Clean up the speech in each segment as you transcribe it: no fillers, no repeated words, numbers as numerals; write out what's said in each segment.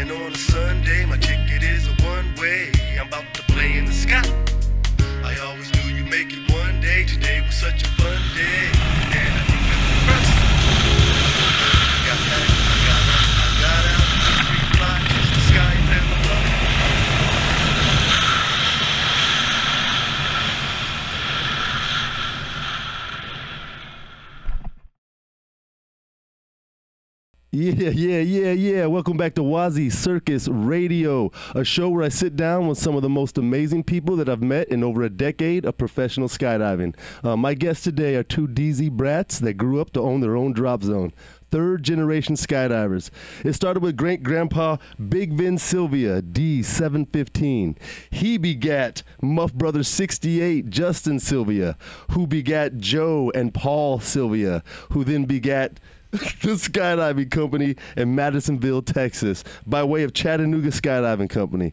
And on a Sunday, my ticket is a one-way. I'm about to play in the sky. I always knew you'd make it one day. Today was such a fun day. And I think I'm impressed. I got out, free fly, just the sky and the love. Yeah. Welcome back to WazzyCircus Radio, a show where I sit down with some of the most amazing people that I've met in over a decade of professional skydiving. My guests today are two DZ brats that grew up to own their own drop zone. Third-generation skydivers. It started with great-grandpa Big Vin Silvia, D715. He begat Muff Brother 68, Justin Silvia, who begat Joe and Paul Silvia, who then begat the Skydiving Company in Madisonville, Texas, by way of Chattanooga Skydiving Company.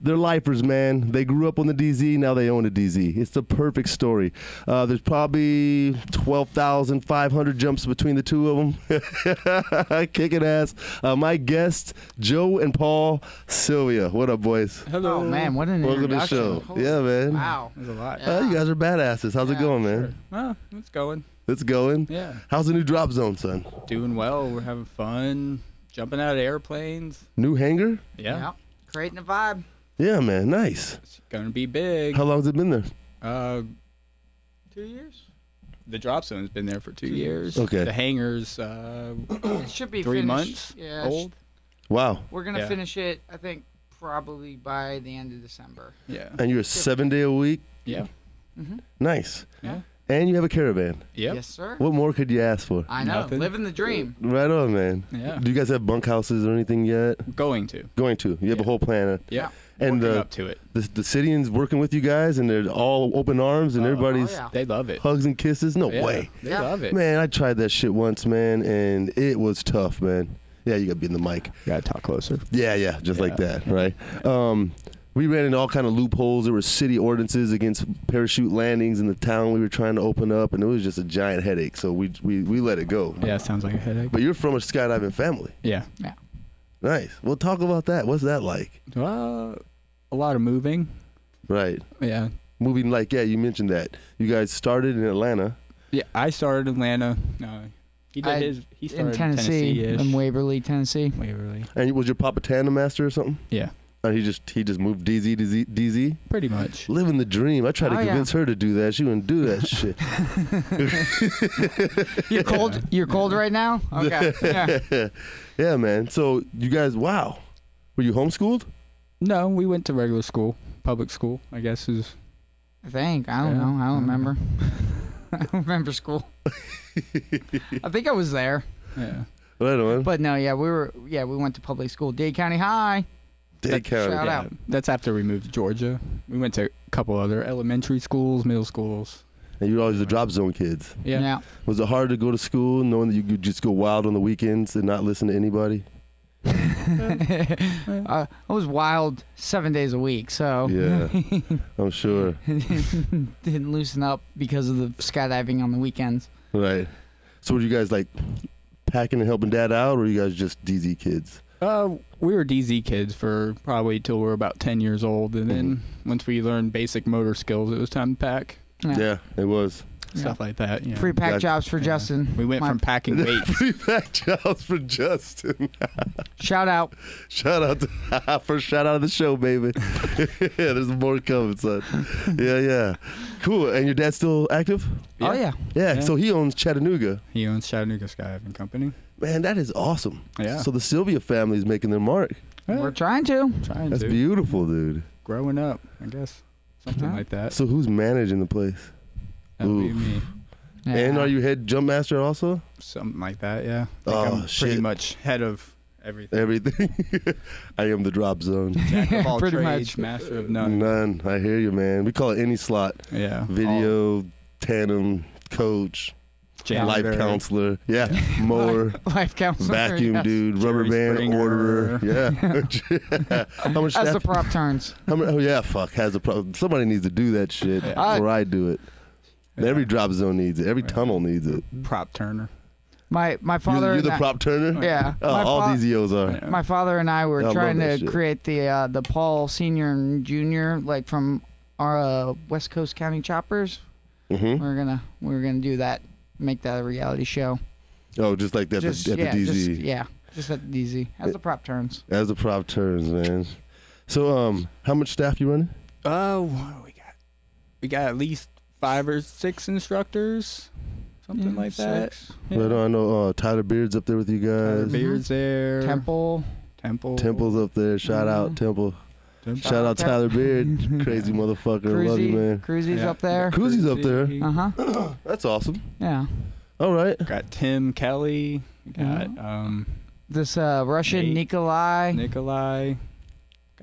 They're lifers, man. They grew up on the DZ, now they own a DZ. It's the perfect story. There's probably 12,500 jumps between the two of them. Kicking ass. My guests, Joe and Paul Silvia. What up, boys? Hello. Oh, man, what an introduction. Welcome to the show. Yeah, man. Wow. There's a lot. Yeah. You guys are badasses. How's it going, man? Sure. Well, it's going. It's going? Yeah. How's the new drop zone, son? Doing well. We're having fun. Jumping out of airplanes. New hangar? Yeah. Creating a vibe. Yeah, man. Nice. It's going to be big. How long's it been there? 2 years? The drop zone's been there for 2 years. Okay. The hangar's It should be 3 finished. months Yeah, old. Wow. We're going to finish it, I think, probably by the end of December. Yeah. And you're a 7-day-a-week? Yeah. Mm-hmm. Nice. Yeah. And you have a caravan. Yep. Yes, sir. What more could you ask for? I know. Nothing. Living the dream. Right on, man. Yeah. Do you guys have bunkhouses or anything yet? Going to. Going to. You have a whole plan. Yeah. And Working up to it. the Cityans working with you guys, and they're all open arms, and everybody's yeah. They love it. hugs and kisses. No Yeah, way. They Yeah. love it. Man, I tried that shit once, man, and it was tough, man. Yeah, you got to be in the mic. Gotta talk closer. Yeah, just like that, right? We ran into all kind of loopholes. There were city ordinances against parachute landings in the town we were trying to open up, and it was just a giant headache, so we let it go. Yeah, sounds like a headache. But you're from a skydiving family. Yeah. Nice. Well, talk about that. What's that like? A lot of moving. Right. Yeah. Moving like, you mentioned that. You guys started in Atlanta. Yeah, I started in Atlanta. He started in Tennessee, in Waverly, Tennessee. Waverly. And was your papa tandem master or something? Yeah. And he just moved DZ to DZ? Pretty much. Living the dream. I tried to convince her to do that. She wouldn't do that shit. You're cold? You're cold right now? Okay. Yeah. Yeah, man. So you guys, wow. Were you homeschooled? No, we went to regular school. Public school, I guess is. I think. I don't know. I don't remember. I don't remember school. I think I was there. Yeah. Right on. But no, we went to public school. Dade County High. Dade County. Shout out. That's after we moved to Georgia. We went to a couple other elementary schools, middle schools. And you were always the drop zone kids. Yeah. Was it hard to go to school knowing that you could just go wild on the weekends and not listen to anybody? I was wild 7 days a week, so Yeah, I'm sure. didn't loosen up because of the skydiving on the weekends. Right. So were you guys like packing and helping dad out, or were you guys just DZ kids? We were DZ kids for probably till we were about 10 years old, and then once we learned basic motor skills, it was time to pack. Yeah, it was. Stuff like that. You know. Free pack jobs for Justin. We went from packing weights. Free pack jobs for Justin. Shout out. Shout out to first shout out of the show, baby. Yeah, there's more coming, son. Yeah. Cool. And your dad's still active? Yeah. Oh yeah. Yeah. So he owns Chattanooga. He owns Chattanooga Skydiving Company. Man, that is awesome. Yeah. So the Silvia family is making their mark. We're trying to. That's beautiful, dude. Growing up, I guess. Something like that. So who's managing the place? That would be me. Yeah. And are you head jump master also? Something like that, yeah. I Oh, think I'm shit. pretty much head of everything. Everything. I am the drop zone. Jack of all Pretty trades, much. master of none. None. I hear you, man. We call it any slot. Yeah. Video, tandem, coach, life Janitor. counselor. Yeah. Mower. Life counselor. Vacuum yes. dude, rubber Jerry band Springer. orderer. Yeah. How much As the staff? prop turns. Oh yeah, fuck. Has a problem. Somebody needs to do that shit before I do it. Yeah. Every drop zone needs it. Every tunnel needs it. Prop turner. My father. You're and the prop turner? Yeah. Oh, all DZOs are. My father and I were I trying love that to shit. create the Paul Senior and Junior, like from our West Coast County Choppers. Mm-hmm. We're gonna do that, make that a reality show. Oh, just like that at the DZ. Just at the DZ as the prop turns. As the prop turns, man. So, how much staff you running? Oh, what do we got? We got at least 5 or 6 instructors, something like that. Yeah. Right on. I know Tyler Beard's up there with you Tyler guys. Beard's there. Temple. Temple's up there. Shout out Temple. Shout out Tyler Beard. Crazy motherfucker. Love you, man. Cruzy's up there. Cruzy's up there. Uh-huh. That's awesome. Yeah. All right. Got Tim Kelly. We got this Russian Nikolai.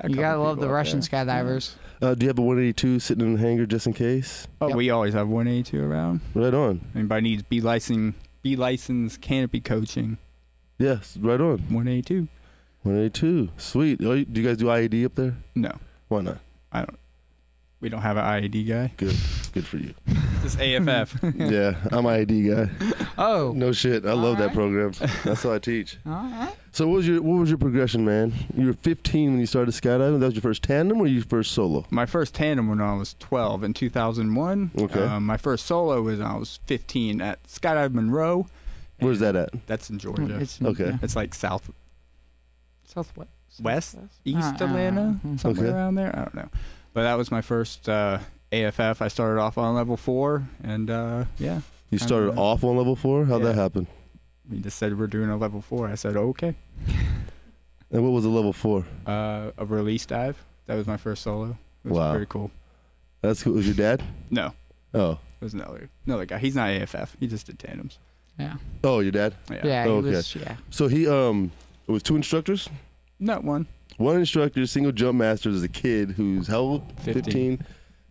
You gotta love the Russian skydivers. Do you have a 182 sitting in the hangar just in case? Oh, we always have 182 around. Right on. Anybody needs B license canopy coaching. Yes, right on. 182. 182. Sweet. Oh, do you guys do IED up there? No, Why not? we don't have an IED guy. Good for you. Just AFF. Yeah, I'm IED guy. Oh. No shit. I love that right. program. That's how I teach. All right. So what was your progression, man? You were 15 when you started skydiving. That was your first tandem or your first solo? My first tandem when I was 12 in 2001. Okay. My first solo was when I was 15 at Skydive Monroe. Where's that at? That's in Georgia. Okay. It's like southwest, West. east Atlanta, somewhere around there. I don't know. But that was my first AFF. I started off on level 4, and yeah. You started off on level 4? How'd that happen? We just said we're doing a level 4. I said okay. And what was a level 4? A release dive. That was my first solo. It was very cool. That's cool. Was your dad? No. Oh. It was another guy. He's not AFF. He just did tandems. Yeah. Oh, your dad? Yeah. Oh, He okay. was, yeah. So he it was 2 instructors? Not one. One instructor, single jump master as a kid who's how old? 15.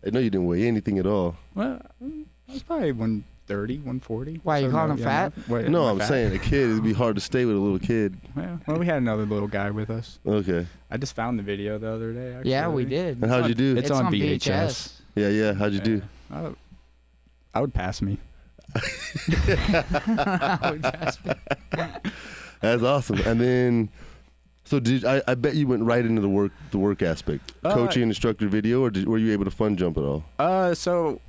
I know you didn't weigh anything at all. Well, I was probably 130, 140. Why, you calling him fat? No, I'm saying a kid. It'd be hard to stay with a little kid. Yeah. Well, we had another little guy with us. Okay. I just found the video the other day. Actually. Yeah, we did. And how'd you do? It's on VHS. Yeah. How'd you do? I would pass me. That's awesome. And then, so I bet you went right into the work aspect, coaching, instructor, video, or were you able to fun jump at all? So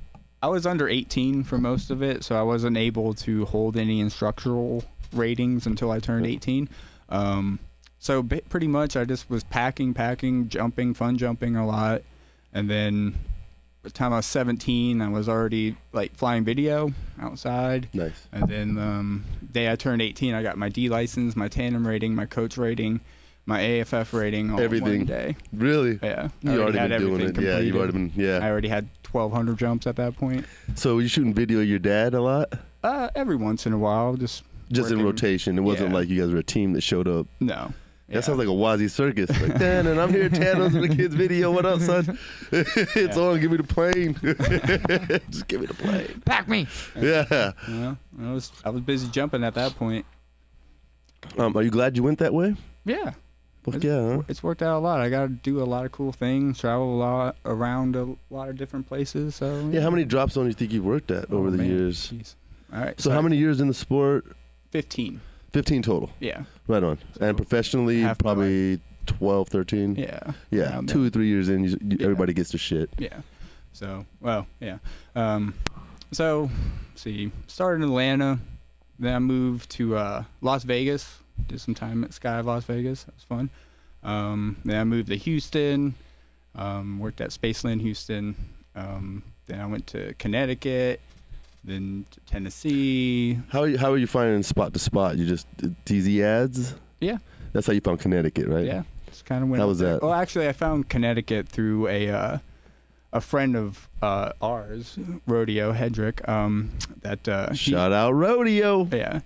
I was under 18 for most of it, so I wasn't able to hold any instructional ratings until I turned 18. So pretty much I just was packing, jumping, fun jumping a lot, and then by the time I was 17, I was already like flying video outside. Nice. And then day I turned 18, I got my D license, my tandem rating, my coach rating, my AFF rating, all in one day. Really? Yeah. You already been doing it. Completed. Yeah, you've already been. Yeah. I already had 1,200 jumps at that point. So you shooting video of your dad a lot? Every once in a while, just in rotation. It wasn't like you guys were a team that showed up. No. That sounds like a WazzyCircus. Like, Dan, and I'm here tandems with the kids' video. What up, son? It's on. Give me the plane. Just give me the plane. Pack me. Yeah. Well, I was busy jumping at that point. Are you glad you went that way? Yeah. Fuck yeah, huh? It's worked out a lot. I got to do a lot of cool things, travel a lot around a lot of different places. So Yeah, how many drop zones do you think you've worked at over the years? Jeez. All right. So how many years in the sport? 15. 15 total. Yeah. Right on. So and professionally, probably 12, 13? Yeah. Yeah, 2 or 3 years in, everybody gets their shit. Yeah. So, well, yeah. So, see, started in Atlanta. Then I moved to Las Vegas. Did some time at Sky Las Vegas. That was fun. Then I moved to Houston. Worked at Spaceland Houston. Then I went to Connecticut. Then to Tennessee. How are you finding spot to spot? You just DZ ads? Yeah. That's how you found Connecticut, right? Yeah. Just kind of went. How was that? Well, actually, I found Connecticut through a friend of ours, Rodeo Hedrick. Shout out Rodeo. Yeah.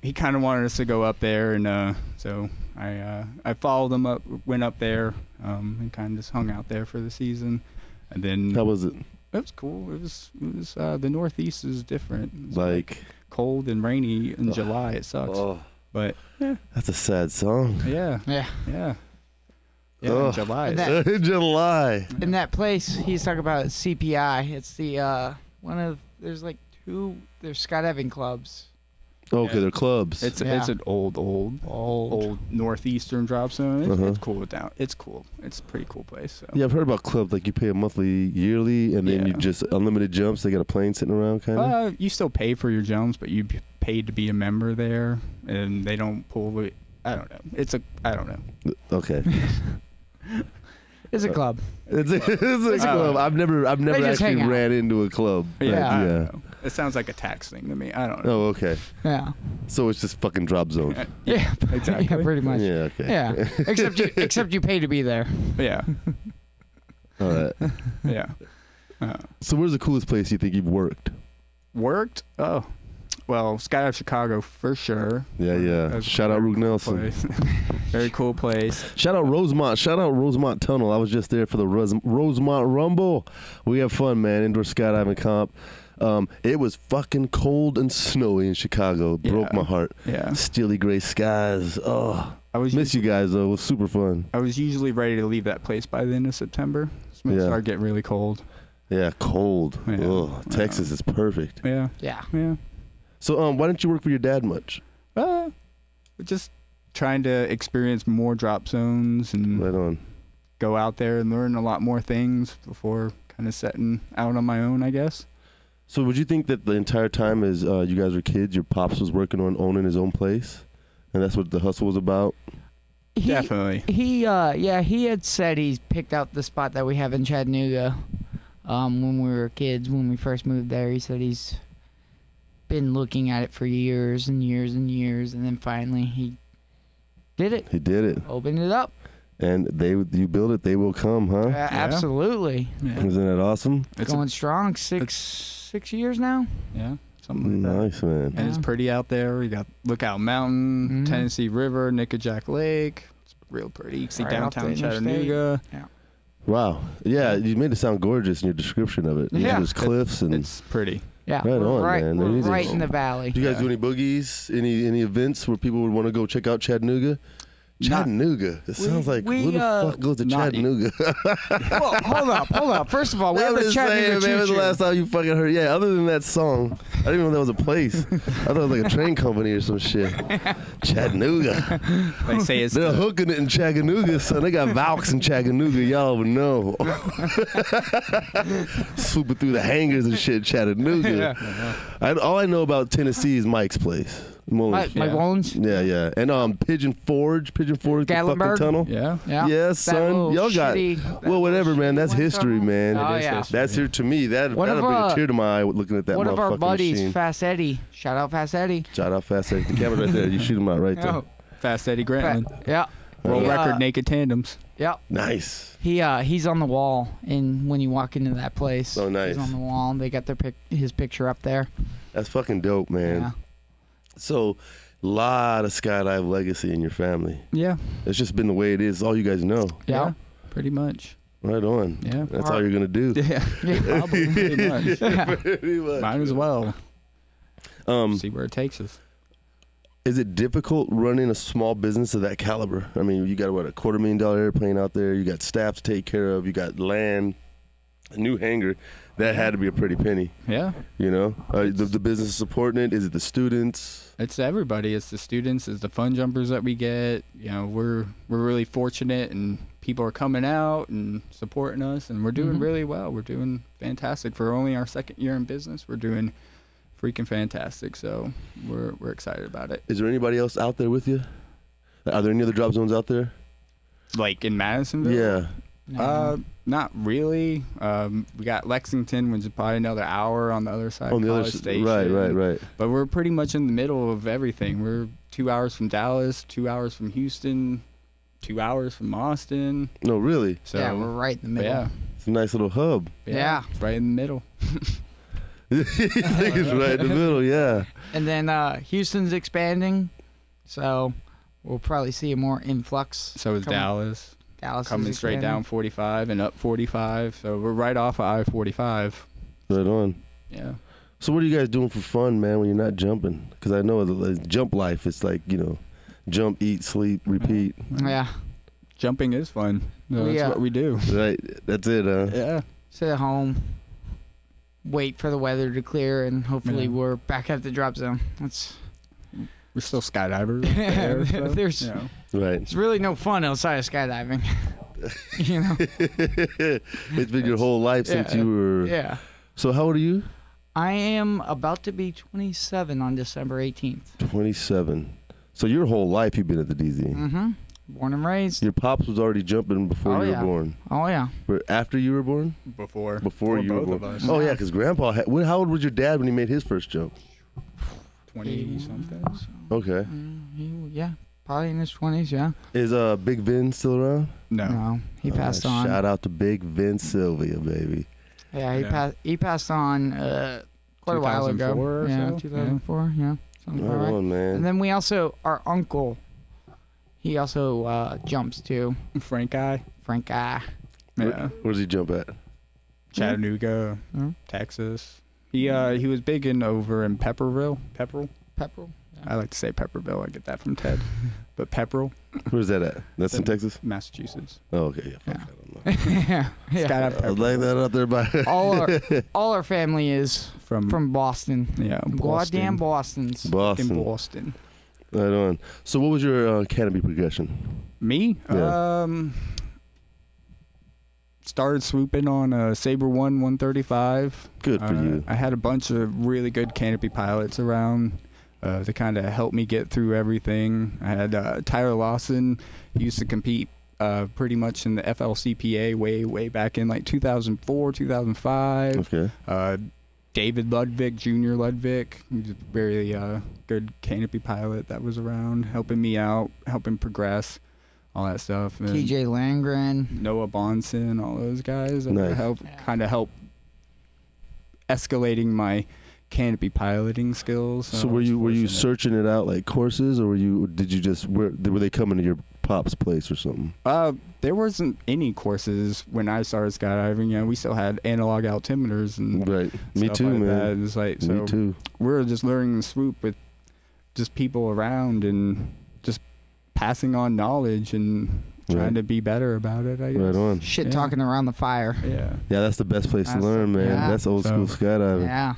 He kind of wanted us to go up there, and so I followed him up, went up there, and kind of just hung out there for the season, and then. How was it? It was cool. It was the Northeast is different. It's like cold and rainy in July. It sucks. Oh. But yeah. That's a sad song. Yeah. Yeah. Yeah. Yeah. In July. In July. In that place, he's talking about CPI. It's the there's like 2 skydiving clubs. Okay, they're clubs. It's an old northeastern drop zone. It's cool down. It's cool. It's a pretty cool place. So. Yeah, I've heard about clubs like you pay a monthly, yearly, and then you just unlimited jumps. They got a plane sitting around, kind of. You still pay for your jumps, but you paid to be a member there, and they don't pull it. I don't know. I don't know. Okay. It's a club. It's a club. I've never actually ran into a club. Yeah. It sounds like a tax thing to me. I don't know. Oh, okay. Yeah. So it's just fucking drop zone. Yeah, exactly. Yeah, pretty much. Yeah, okay. Yeah. Except you pay to be there. Yeah. All right. Yeah. So where's the coolest place you think you've worked? Worked? Oh. Well, Skydive Chicago for sure. Yeah. Shout out Rook Nelson. Very cool place. Shout out Rosemont. Shout out Rosemont Tunnel. I was just there for the Rosemont Rumble. We have fun, man. Indoor skydiving comp. It was fucking cold and snowy in Chicago. Broke my heart. Yeah. Steely gray skies. Oh, I miss you guys though. It was super fun. I was usually ready to leave that place by the end of September. It's going to start getting really cold. Yeah, cold. Yeah. Oh, Texas is perfect. Yeah. So, why didn't you work for your dad much? Just trying to experience more drop zones and go out there and learn a lot more things before kind of setting out on my own, I guess. So would you think that the entire time as you guys were kids, your pops was working on owning his own place? And that's what the hustle was about? Definitely. He had said he's picked out the spot that we have in Chattanooga when we were kids, when we first moved there. He said he's been looking at it for years and years and years, and then finally he did it. He did it. Opened it up. And you build it, they will come, huh? Absolutely. Yeah. Isn't that awesome? It's going strong. Six years now. Yeah, something like that. Nice, man. And it's pretty out there. We got Lookout Mountain, Tennessee River, Nickajack Lake. It's real pretty. You can see downtown Chattanooga. Yeah. Wow. Yeah, you made it sound gorgeous in your description of it. Yeah. There's cliffs and it's pretty. Yeah, right on, man. We're right in the valley. Do you guys do any boogies? Any events where people would want to go check out Chattanooga? Chattanooga. It sounds like who the fuck goes to Chattanooga? Well, hold up. First of all, we have the Chattanooga Choo-Choo. When was the last time you fucking heard? Yeah, other than that song, I didn't even know that was a place. I thought it was like a train company or some shit. Chattanooga. They say they're hooking it in Chattanooga, son. They got Valks in Chattanooga. Y'all would know. Swooping through the hangars and shit, Chattanooga. All I know about Tennessee is Mike's place. Mike Bones? Yeah. And Pigeon Forge, the fucking tunnel. Yeah, son. Y'all got, whatever, man. That's history, man. Oh, yeah. That's here to me. That'll bring a tear to my eye looking at that motherfucking machine. One of our buddies, Fast Eddie. Shout out Fast Eddie. Shout out Fast Eddie. The camera right there. You shoot him out right there. Fast Eddie Grantland. Yeah. World record naked tandems. Yep. Nice. He's on the wall, and when you walk into that place, oh nice. He's on the wall, and they got his picture up there. That's fucking dope, man. Yeah. So, a lot of skydive legacy in your family. Yeah. It's just been the way it is. All you guys know. Yeah. Pretty much. Right on. Yeah. That's all you're going to do. Yeah. Probably. Pretty much. Pretty much. Might as well. See where it takes us. Is it difficult running a small business of that caliber? I mean, you got, what, a $250,000 airplane out there. You got staff to take care of. You got land, a new hangar. That had to be a pretty penny. Yeah. You know? The business is supporting it? Is it the students? It's everybody. It's the students. It's the fun jumpers that we get. You know, we're really fortunate, and people are coming out and supporting us, and we're doing really well. We're doing fantastic. For only our second year in business, we're doing freaking fantastic. So we're excited about it. Is there anybody else out there with you? Are there any other drop zones out there? Like in Madisonville? Yeah. Not really. We got Lexington, which is probably another hour on the other side. On the other station. Right. But we're pretty much in the middle of everything. We're 2 hours from Dallas, 2 hours from Houston, 2 hours from Austin. No, really? So yeah, we're right in the middle. Yeah, it's a nice little hub. Yeah. It's right in the middle. You think it's right in the middle, yeah. And then Houston's expanding, so we'll probably see a more influx. So is Dallas. Dallas coming straight down 45 and up 45, so we're right off of I-45. Right on. Yeah. So what are you guys doing for fun, man, when you're not jumping? Because I know the jump life, it's like, you know, jump, eat, sleep, repeat. Yeah. Jumping is fun. No, that's what we do. Right. That's it, huh? Yeah. Sit at home, wait for the weather to clear, and hopefully we're back at the drop zone. we're still skydivers. There, so, There's you know. Right. it's really no fun outside of skydiving. You know. It's been your whole life since you were. Yeah. So how old are you? I am about to be 27 on December 18th. 27. So your whole life you've been at the DZ. Mm-hmm. Born and raised. Your pops was already jumping before you were born. Oh yeah. Or after you were born? Before You were both born. of us. Oh yeah, because Grandpa had. How old was your dad when he made his first jump? 20 something. Okay. Yeah, probably in his 20s. Yeah. Is Big Vin still around? No. He passed on. Shout out to Big Vin Sylvia, baby. Yeah, he passed on quite a while ago. 2004 or yeah, so? 2004. Yeah. Something Right like that. on, man. And then we also, our uncle, he also jumps too. Frank I. Frank I. Yeah. Where does he jump at? Chattanooga, Texas. He was big over in Pepperville. Pepperell. Pepperell. I like to say Pepperville. I get that from Ted. But Pepperell, Where's that at? That's in Texas? Massachusetts. Oh, okay. Yeah, fuck, Yeah. I don't know. yeah. Skydive I was like that out there by. All our family is from Boston. Yeah, Goddamn Bostons. Boston. In Boston. Right on. So what was your canopy progression? Me? Yeah. Started swooping on a Sabre 135. Good for you. I had a bunch of really good canopy pilots around to kind of help me get through everything. I had Tyler Lawson. He used to compete pretty much in the FLCPA way back in like 2004, 2005. Okay. David Ludwig, Junior Ludwig, he's a very good canopy pilot that was around, helping me out, helping progress, all that stuff. And TJ Landgren. Noah Bonson, all those guys that Nice. kind of help escalating my canopy piloting skills. So were you searching it out like courses, or did you just were they coming to your pop's place or something? There wasn't any courses when I started skydiving. You know, we still had analog altimeters and Right. Me stuff too, like man. that. It was like, so Me too. we were just learning the swoop with just people around and just passing on knowledge and trying to be better about it, I guess. Right on. Shit talking around the fire. Yeah. Yeah, that's the best place to That's learn, man. yeah. That's old school skydiving. Yeah.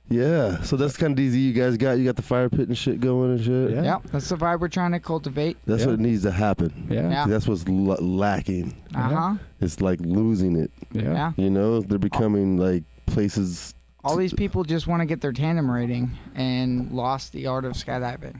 Yeah. So that's kind of DZ you guys got. You got the fire pit and shit going and shit. Yeah. Yep. That's the vibe we're trying to cultivate. That's what needs to happen. Yeah. Yeah. That's what's lacking. Uh-huh. It's like losing it. Yeah. You know, they're becoming like places. All these people just want to get their tandem rating and lost the art of skydiving.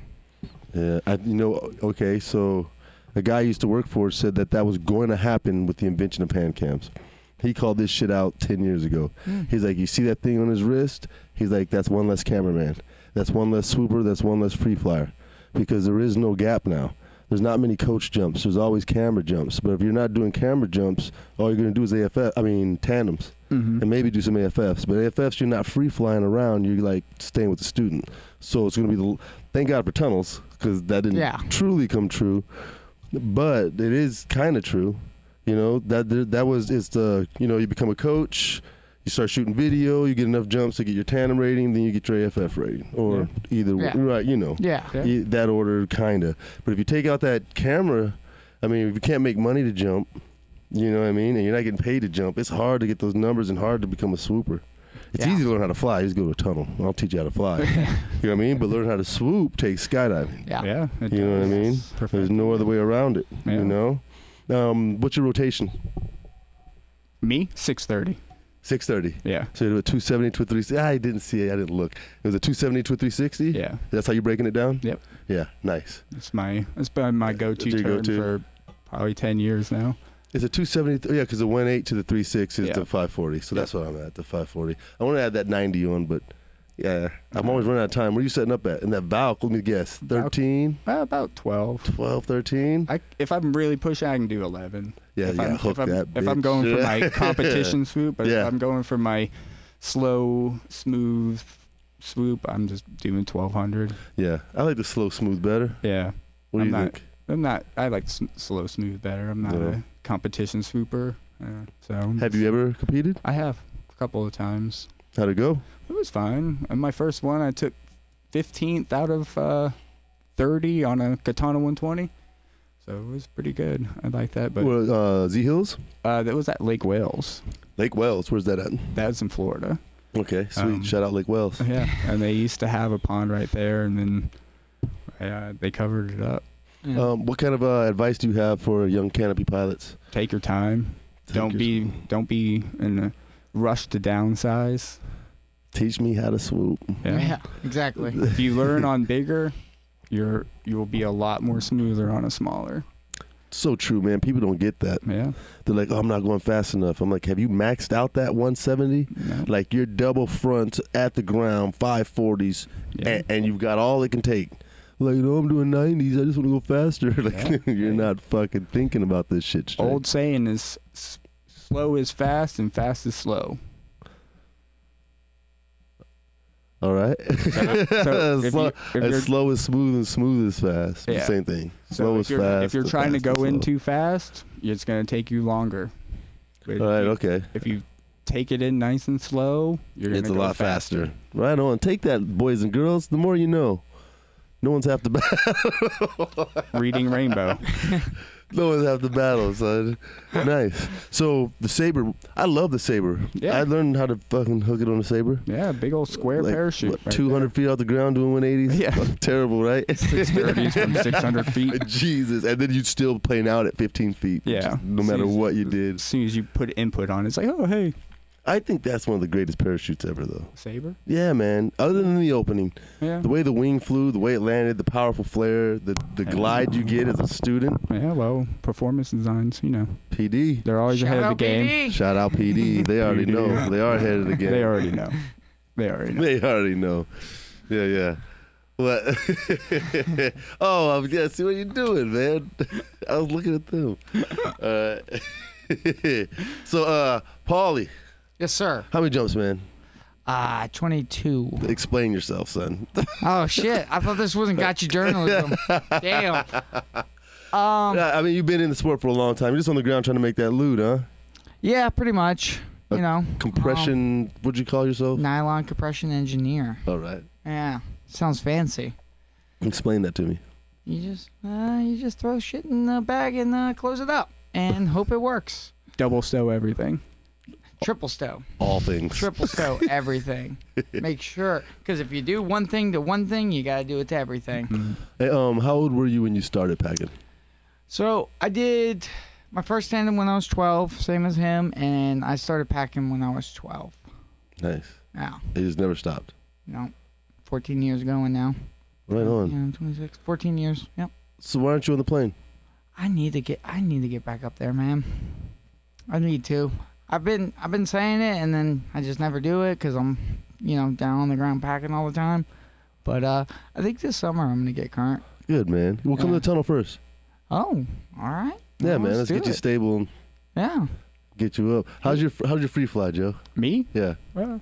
Yeah. Okay. So a guy I used to work for said that was going to happen with the invention of hand cams. He called this shit out 10 years ago. He's like, you see that thing on his wrist? He's like, that's one less cameraman. That's one less swooper. That's one less free flyer. Because there is no gap now. There's not many coach jumps. There's always camera jumps. But if you're not doing camera jumps, all you're going to do is tandems. And maybe do some AFFs. But AFFs, you're not free flying around. You're like staying with the student. So it's going to be thank God for tunnels, because that didn't truly come true. But it is kind of true. You know, you become a coach, you start shooting video, you get enough jumps to get your tandem rating, then you get your AFF rating. Or either way, right, you know. Yeah. That order, kind of. But if you take out that camera, I mean, if you can't make money to jump, you know what I mean, and you're not getting paid to jump, it's hard to get those numbers and hard to become a swooper. It's easy to learn how to fly. You just go to a tunnel. I'll teach you how to fly. You know what I mean? But learn how to swoop takes skydiving. Yeah. You know what I mean? There's no other way around it, you know? What's your rotation? Me? 630. 630. Yeah. So you do a 270 to a 360. I didn't see it. I didn't look. It was a 270 to a 360? Yeah. That's how you're breaking it down? Yep. Yeah, nice. It's been my go-to turn for probably 10 years now. It's a 270. Yeah, because the 1.8 to the 3.6 is the 540. So that's what I'm at, the 540. I want to add that 90 on, but yeah, I'm always running out of time. Where are you setting up at? In that valve, let me guess. 13? About 12. 12, 13? If I'm really pushing, I can do 11. Yeah, if if I'm going for my competition swoop, but if I'm going for my slow, smooth swoop, I'm just doing 1200. Yeah, I like the slow, smooth better. Yeah. What do you think? I like slow, smooth better. I'm not a competition swooper. So have you ever competed? I have a couple of times. How'd it go? It was fine. And my first one, I took 15th out of 30 on a Katana 120. So it was pretty good. I like that. But Z Hills? That was at Lake Wales. Lake Wales, where's that at? That's in Florida. Okay, sweet. Shout out Lake Wales. Yeah, and they used to have a pond right there, and then they covered it up. Yeah. What kind of advice do you have for young canopy pilots? Take your time. Don't be in a rush to downsize. Teach me how to swoop. Yeah, exactly. If you learn on bigger, you will be a lot more smoother on a smaller. So true, man. People don't get that. Yeah. They're like, oh, I'm not going fast enough. I'm like, have you maxed out that 170? No. Like, you're double front at the ground, 540s, and you've got all it can take. Like, no, I'm doing 90s. I just want to go faster. Like, you're not fucking thinking about this shit straight. Old saying is slow is fast and fast is slow. All right. So slow is smooth and smooth is fast. Yeah. Same thing. So Slow is fast. If you're trying to fast is go in slow. too fast, it's going to take you longer. But All right, okay. If you take it in nice and slow, you're going to go It's a lot faster. Right on. Take that, boys and girls. The more you know. No one's half the battle. Reading Rainbow. No one's half the battle, son. Nice. So the Sabre, I love the Sabre. Yeah. I learned how to fucking hook it on the Sabre. Yeah, big old square Like, parachute. what, right 200 feet off the ground doing 180s? Yeah. Fucking terrible, right? 630s from 600 feet. Jesus. And then you'd still plane out at 15 feet. Yeah. Just no matter what you did. As soon as you put input on, it's like, oh, hey. I think that's one of the greatest parachutes ever, though. Sabre? Yeah, man. Other than the opening, Yeah. the way the wing flew, the way it landed, the powerful flare, the glide you get as a student. Yeah, well, performance designs, PD. they're always Shout ahead of the out, game. BD. Shout out PD. They already PD. know. They are ahead of the game. They already know. They already know. They already know. Yeah, yeah. What? Oh, yeah. See what you're doing, man. I was looking at them. So, Paulie, Yes, sir. how many jumps, man? 22. Explain yourself, son. Oh, shit. I thought this wasn't Got You Journalism. Damn. Yeah, I mean, you've been in the sport for a long time. You're just on the ground trying to make that loot, huh? Yeah, pretty much. You know. Compression. What'd you call yourself? Nylon compression engineer. All right. Yeah. Sounds fancy. Explain that to me. You just throw shit in the bag and close it up and hope it works. Double stow everything. Triple stow. All things. Triple stow everything. Make sure, because if you do one thing to one thing, you got to do it to everything. Mm-hmm. Hey, how old were you when you started packing? So I did my first tandem when I was 12, same as him, and I started packing when I was 12. Nice. Yeah. It just never stopped. No. 14 years going now. Right on. Yeah, 26, 14 years. Yep. So why aren't you on the plane? I need to get back up there, man. I need to. I've been saying it, and then I just never do it because I'm, down on the ground packing all the time. But I think this summer I'm gonna get current. Good, man. We'll come to the tunnel first. Oh, all right. Yeah, Well, man. Let's do get you it. stable and Yeah. get you up. How's your free fly, Joe? Me? Yeah. Well,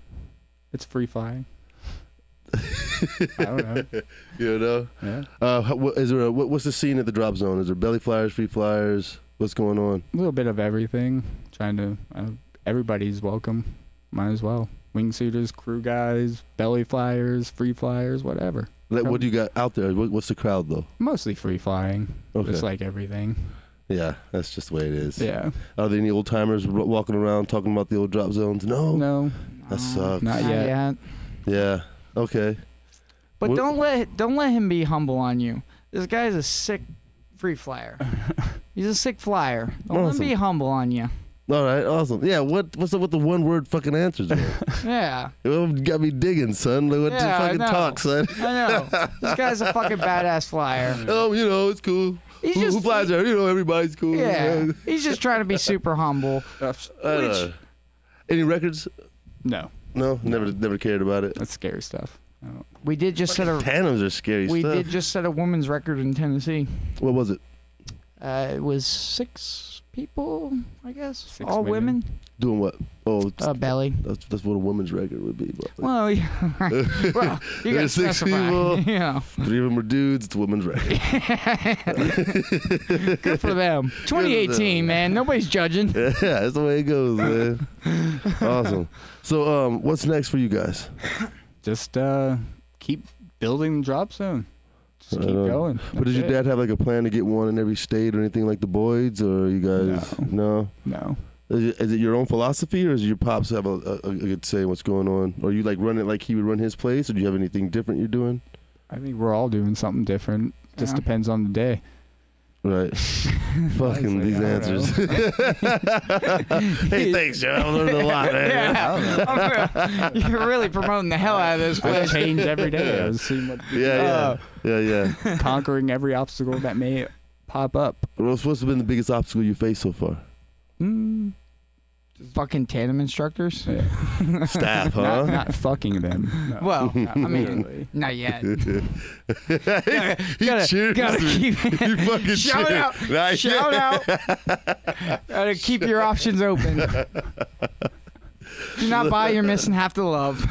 it's free flying. I don't know. You know. Yeah. What's the scene at the drop zone? Is there belly flyers, free flyers? What's going on? A little bit of everything. Trying to, everybody's welcome. Might as well. Wingsuiters, crew guys, belly flyers, free flyers, whatever. What do you got out there? What's the crowd though? Mostly free flying. Okay. Just like everything. Yeah, that's just the way it is. Yeah. Are there any old timers walking around talking about the old drop zones? No. No. That sucks. Not yet. Yeah. Okay. But What- don't let him be humble on you. This guy's a sick free flyer. He's a sick flyer. Don't let him be Awesome. humble on you. All right. Awesome. Yeah. What's up with the one word fucking answers? Man? Yeah. You got me digging, son. Like, what Yeah, I the fucking know. talk, son? I know. This guy's a fucking badass flyer. Oh, it's cool. He's Who just flies there? Everybody's cool. Yeah. He's just trying to be super humble. Any records? No. No, never cared about it. That's scary stuff. Oh. We did just set a Tandems are scary we stuff. did just set a women's record in Tennessee. What was it? It was 6 people, I guess. 6 all women. Doing what? Oh, Belly. that's what a woman's record would be. Roughly. Well, yeah. Well, you got to There's 6 specify. people. Yeah. 3 of them are dudes. It's a woman's record. Good for them. 2018, man. Nobody's judging. Yeah, that's the way it goes, man. Awesome. So, what's next for you guys? Just keep building the drop zone. Just keep going. But does your dad have like a plan to get one in every state or anything like the Boyds, or you guys? No. Is it your own philosophy, or does your pops have a good say in what's going on? Or you like run it like he would run his place, or do you have anything different you're doing? I think we're all doing something different. Just depends on the day. Right. Fucking these answers. Hey, thanks, Joe. I learned a lot, man. Yeah. You're really promoting the hell out of this I place. change every day. I was seeing what Yeah. conquering every obstacle that may pop up. What's been the biggest obstacle you faced so far? Fucking tandem instructors. Yeah. Staff, huh? Not fucking them. No, Well, not I mean, really. not yet. He cheers. Gotta keep it. You fucking Shout cheers. out. Nah, Shout out. Gotta keep your options open. Do not buy, you're missing half the love.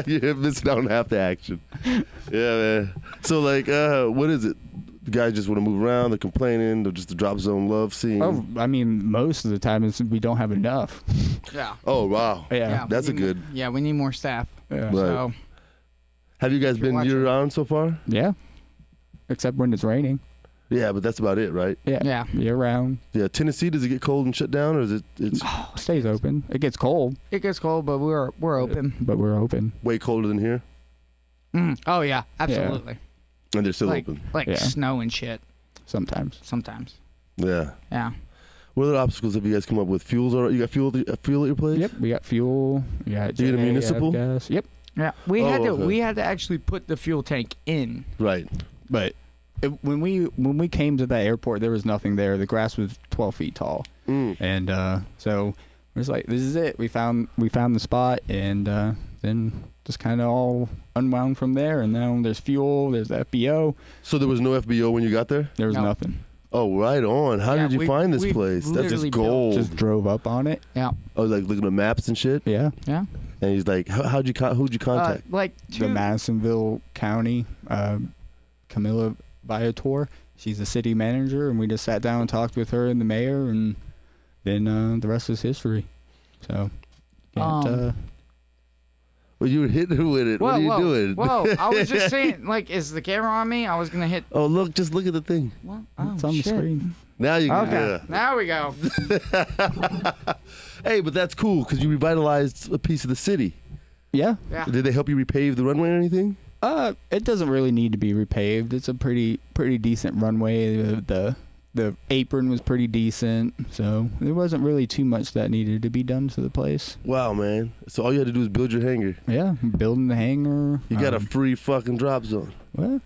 You're missing out on half the action. Yeah, man. So, like, what is it? The guys just want to move around. They're complaining. They're just the drop zone love scene. Oh, I mean, most of the time it's we don't have enough. Yeah. Oh, wow. Yeah. That's a good. Yeah, we need more staff. Yeah. Right. So, Have you guys If you're been watching. year-round so far? Yeah. Except when it's raining. Yeah, but that's about it, right? Yeah. Yeah. Year round. Yeah. Tennessee, does it get cold and shut down, or is it? It's Stays open. It gets cold, it gets cold, but we're open. but we're open. way colder than here, Oh, yeah, absolutely. and they're still Like open. Yeah. snow and shit Sometimes. sometimes. Yeah. Yeah. What other obstacles have you guys come up with? Fuels? You got fuel at your place? Yep. We got fuel. We got You get a JAF municipal? gas. Yep. Yeah. We Oh, had to okay. we had to actually put the fuel tank in. Right. But when we came to that airport, there was nothing there. The grass was 12 feet tall, and so it was like, this is it. We found the spot, and then just kind of all unwound from there. And now there's fuel. There's the FBO. So there was no FBO when you got there? There was No. nothing. Oh, right on. How Yeah, did you we- find this we place? That's literally just gold. Just drove up on it. Yeah. Oh, like looking at maps and shit. Yeah. Yeah. And he's like, who'd you contact? Like The Madisonville County, Camilla Viator. She's the city manager, and we just sat down and talked with her and the mayor, and then the rest is history. So, can't, Well, you were hitting her with it. What are you doing? Whoa! I was just saying, like, is the camera on me? I was gonna hit. Oh, look! Just look at the thing. What? it's Oh, on the shit. screen. Now you can. Okay. Now we go. Hey, but that's cool because you revitalized a piece of the city. Yeah. Yeah. Did they help you repave the runway or anything? It doesn't really need to be repaved. It's a pretty decent runway. The apron was pretty decent, so there wasn't really too much that needed to be done to the place. Wow, man! So all you had to do is build your hangar. Yeah, building the hangar. You got a free fucking drop zone. what?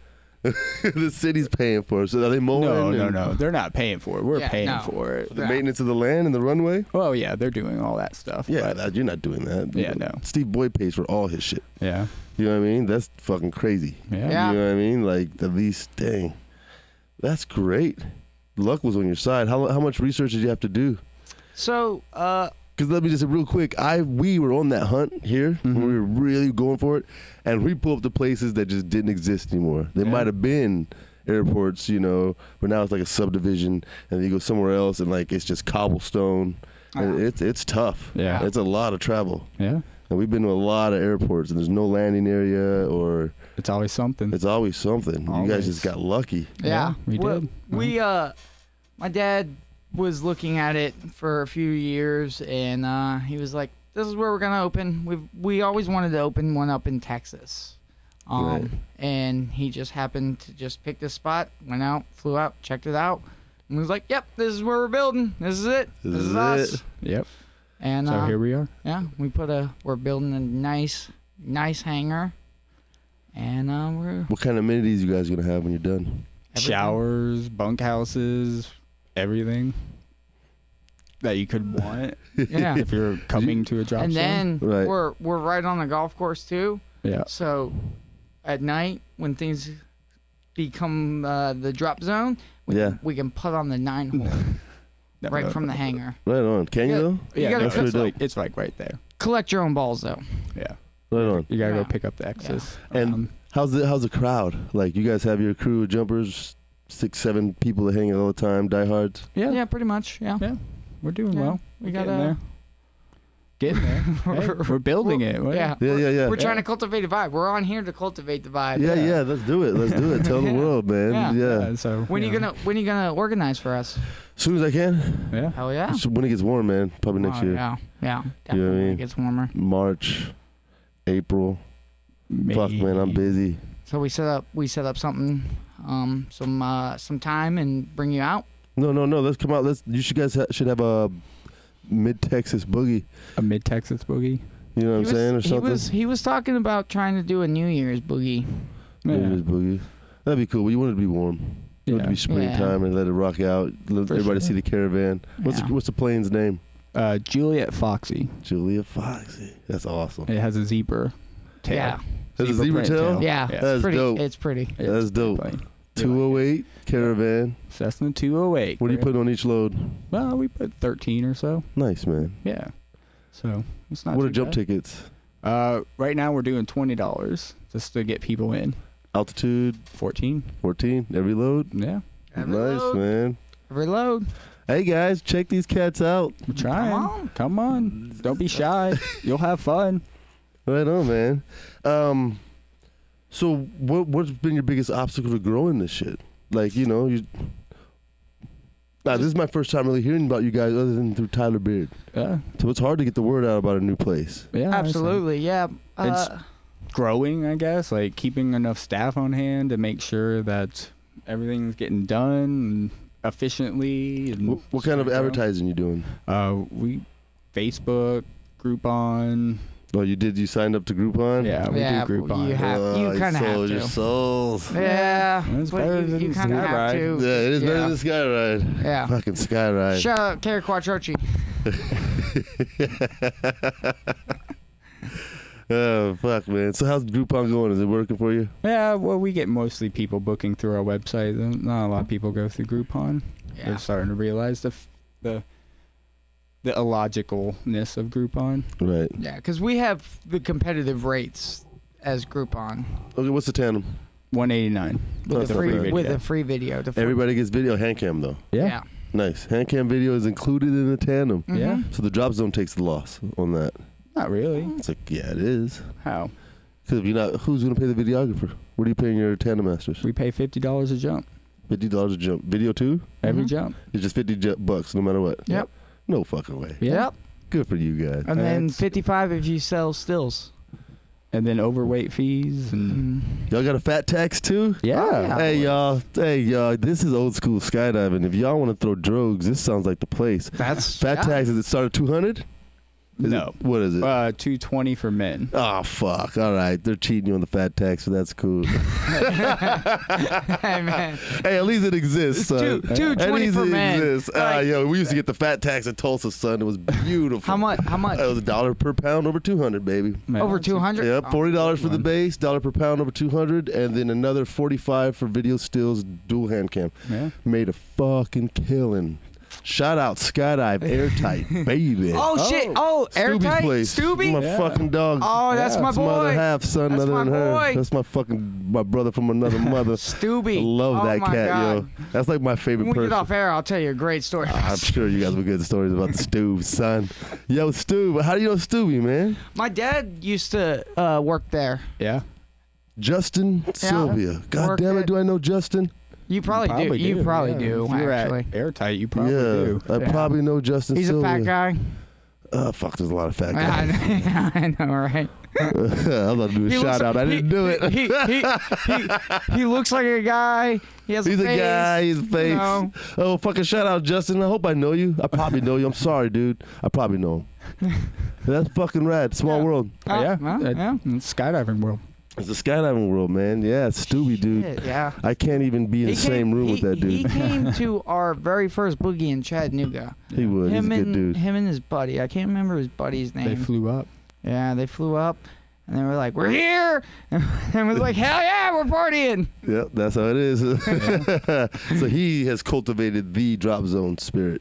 The city's paying for it. So are they mowing? No. They're not paying for it. We're Yeah, paying no. for it. The Yeah. maintenance of the land and the runway? Well, yeah, they're doing all that stuff. Yeah, but- you're not doing that. Yeah, no. Steve Boyd pays for all his shit. yeah, You know what I mean? That's fucking crazy. yeah. Yeah. You know what I mean? Like, at least, dang. That's great. Luck was on your side. How much research did you have to do? So, Because let me just say real quick, we were on that hunt here. Mhm. We were really going for it. And we pulled up to places that just didn't exist anymore. They Yeah. might have been airports, but now it's like a subdivision. And then you go somewhere else and, like, it's just cobblestone. And it's tough. Yeah. It's a lot of travel. Yeah. And we've been to a lot of airports, and there's no landing area, or It's always something. it's always something. You guys Always. just got lucky. yeah, we Well, did. We my dad was looking at it for a few years, and he was like, "This is where we're gonna open." We always wanted to open one up in Texas, Right. and he just happened to just pick this spot, went out, flew out, checked it out, and was like, "Yep, this is where we're building. This is it. This is us." it. Yep. And So here we are. yeah, we're building a nice hangar, and we're What kind of amenities you guys gonna have when you're done? everything. Showers, bunkhouses, everything that you could want Yeah. if you're coming to a drop And zone. then Right. we're right on the golf course too. Yeah. So at night when things become the drop zone, we can put on the 9 hole right from the hangar. Right on. Can you Yeah. though? You Yeah, gotta That's no, really it's dope. like right there. Collect your own balls though. Yeah. Right on. You gotta Yeah. go pick up the excess. And how's the crowd? Like, you guys have your crew of jumpers, 6-7 people that hang out all the time, diehards. Yeah, pretty much. Yeah. Yeah. We're doing Yeah. well. We We're got getting there. Getting there. Hey, we're building it. What? Yeah. Yeah. We're trying to cultivate a vibe. We're on here to cultivate the vibe. Yeah. Let's do it. Let's do it. Tell the Yeah. work, man. Yeah. So When are you gonna organize for us? As soon as I can. Yeah. Hell yeah. So when it gets warm, man. Probably next Oh, year. Yeah. You know what I Definitely mean? it gets warmer. March, April. Fuck, man, I'm busy. So we set up something, some time and bring you out. No. Let's come out. You guys should have a mid-Texas boogie. A mid-Texas boogie? You know what I'm saying, or something? He was talking about trying to do a New Year's boogie. New Year's boogie. That'd be cool. But you want it to be warm. You want it to be springtime and let it rock out. Let everybody see the caravan. What's the plane's name? Juliet Foxy. Juliet Foxy. That's awesome. It has a zebra tail. Yeah. Has a zebra tail? Yeah. That's pretty, dope. It's pretty. That's dope. 208 Caravan. Cessna 208. What do you put on each load? Well, we put 13 or so. Nice, man. Yeah. So it's not. What too are jump bad. tickets? Right now we're doing $20 just to get people in. Altitude? 14. 14 every load? Yeah. Nice, man. Every load. Hey guys, check these cats out. We're trying. Come on. Don't be shy. You'll have fun. Right on, man. So what's been your biggest obstacle to growing this shit? Like, this is my first time really hearing about you guys other than through Tyler Beard. Yeah. So it's hard to get the word out about a new place. Yeah. Absolutely. Yeah. It's growing, I guess, like keeping enough staff on hand to make sure that everything's getting done efficiently. And What kind of advertising you doing? We Facebook, Groupon. Oh, you signed up to Groupon? Yeah, we do Groupon. You kind of have sold to. your souls. Yeah. It's but better than you kind of have Skyride. to. Yeah, it is better than Skyride. Yeah. Fucking Skyride. Shout out Kerry Quattrochi. Oh, fuck, man. So how's Groupon going? Is it working for you? Yeah, well, we get mostly people booking through our website. Not a lot of people go through Groupon. Yeah. They're starting to realize the illogicalness of Groupon. Right. Yeah, because we have the competitive rates as Groupon Okay, what's the tandem? $189 with Okay. a free video. Everybody gets video hand cam, though. Yeah. Nice. Hand cam video is included in the tandem. Mhm. Yeah. So the drop zone takes the loss on that. Not really. It's like, yeah, it is. How? Because if you're not, who's going to pay the videographer? What are you paying your tandem masters? We pay $50 a jump. $50 a jump. Video too? Every Mhm. jump. It's just $50 no matter what. Yep. No fucking way. Yep. Good for you guys. And then That's- 55 if you sell stills. And then overweight fees and Y'all got a fat tax too? yeah. Hey y'all, this is old school skydiving. If y'all want to throw drogues, this sounds like the place. That's Fat tax, is it start at 200? No. What is it? $220 for men. Oh fuck! All right, they're cheating you on the fat tax, so that's cool. Hey man. Hey, at least it exists, son. At 220 least for it men. exists. Like- Yo, we used to get the fat tax at Tulsa, son. It was beautiful. How much? How much? It was $1 per pound over 200, baby. Man, Over that's a- 200? Yep, $40 for the one. base, $1 per pound over 200, and then another 45 for video stills, dual hand cam. Yeah. Made a fucking killing. Shout out Skydive Airtight, baby. Oh shit! Oh, Stubby's airtight. place. Stubby. My Yeah. fucn dog. Oh, that's Yeah. my That's my other boy. half, son, That's other my than her. boy. That's my brother from another mother. Stubby. I love Oh that my cat, God. yo. That's like my favorite When we person. get off air, I'll tell you a great story. I'm sure you guys have good stories about the Stoob, son. Yo, Stoob, how do you know Stooby, man? My dad used to work there. Yeah. Justin Sylvia. God Worked damn it, at- do I know Justin? You probably do. You probably yeah. do. If you were Actually, at Airtight, you probably Yeah, do. I Yeah. probably know Justin he's Sylvia. a fat guy. Fuck, there's a lot of fat I guys. know, right? I was about to do a He shout looks- out. I didn't do it. He looks like a guy. He has He's a a face. guy. He's a face. You know. Oh, fucking shout out, Justin. I hope I know you. I probably know you. I'm sorry, dude. I probably know him. That's fucking rad. Small Yeah. world. Oh, yeah. Well, yeah. It's skydiving world. It's the skydiving world, man. Yeah, it's Stooby, dude. Shit, yeah. I can't even be in the same room with that dude. He came to our very first boogie in Chattanooga. He would. He's a good dude. Him and his buddy. I can't remember his buddy's name. They flew up. Yeah, they flew up, and they were like, "We're here," and we're like, "Hell yeah, we're partying!" Yep, that's how it is. So he has cultivated the drop zone spirit,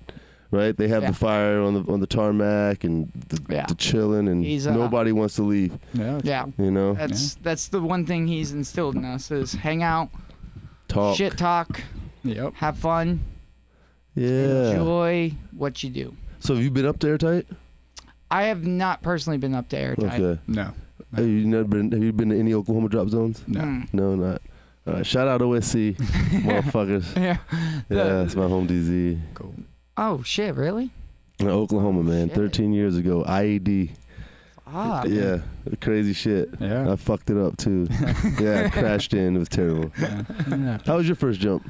right? They have Yeah. the fire on the tarmac and the chilling, and He's, nobody wants to leave. Yeah. Yeah, You know, that's the one thing he's instilled in us is hang out, talk. shit talk, Yep. have fun, Yeah. enjoy what you do. So have you been up to Airtight? I have not personally been up to Airtight. Okay. No. Have you been to any Oklahoma drop zones? No. Mm. No, not. All right. Shout out OSC, motherfuckers. Yeah. Yeah, that's my home DZ. Cool. Oh shit! Really? In Oklahoma, man. Shit. 13 years ago, IED. stop. Yeah, crazy shit. Yeah. I fucked it up too. Yeah, I crashed in. It was terrible. Yeah. How was your first jump?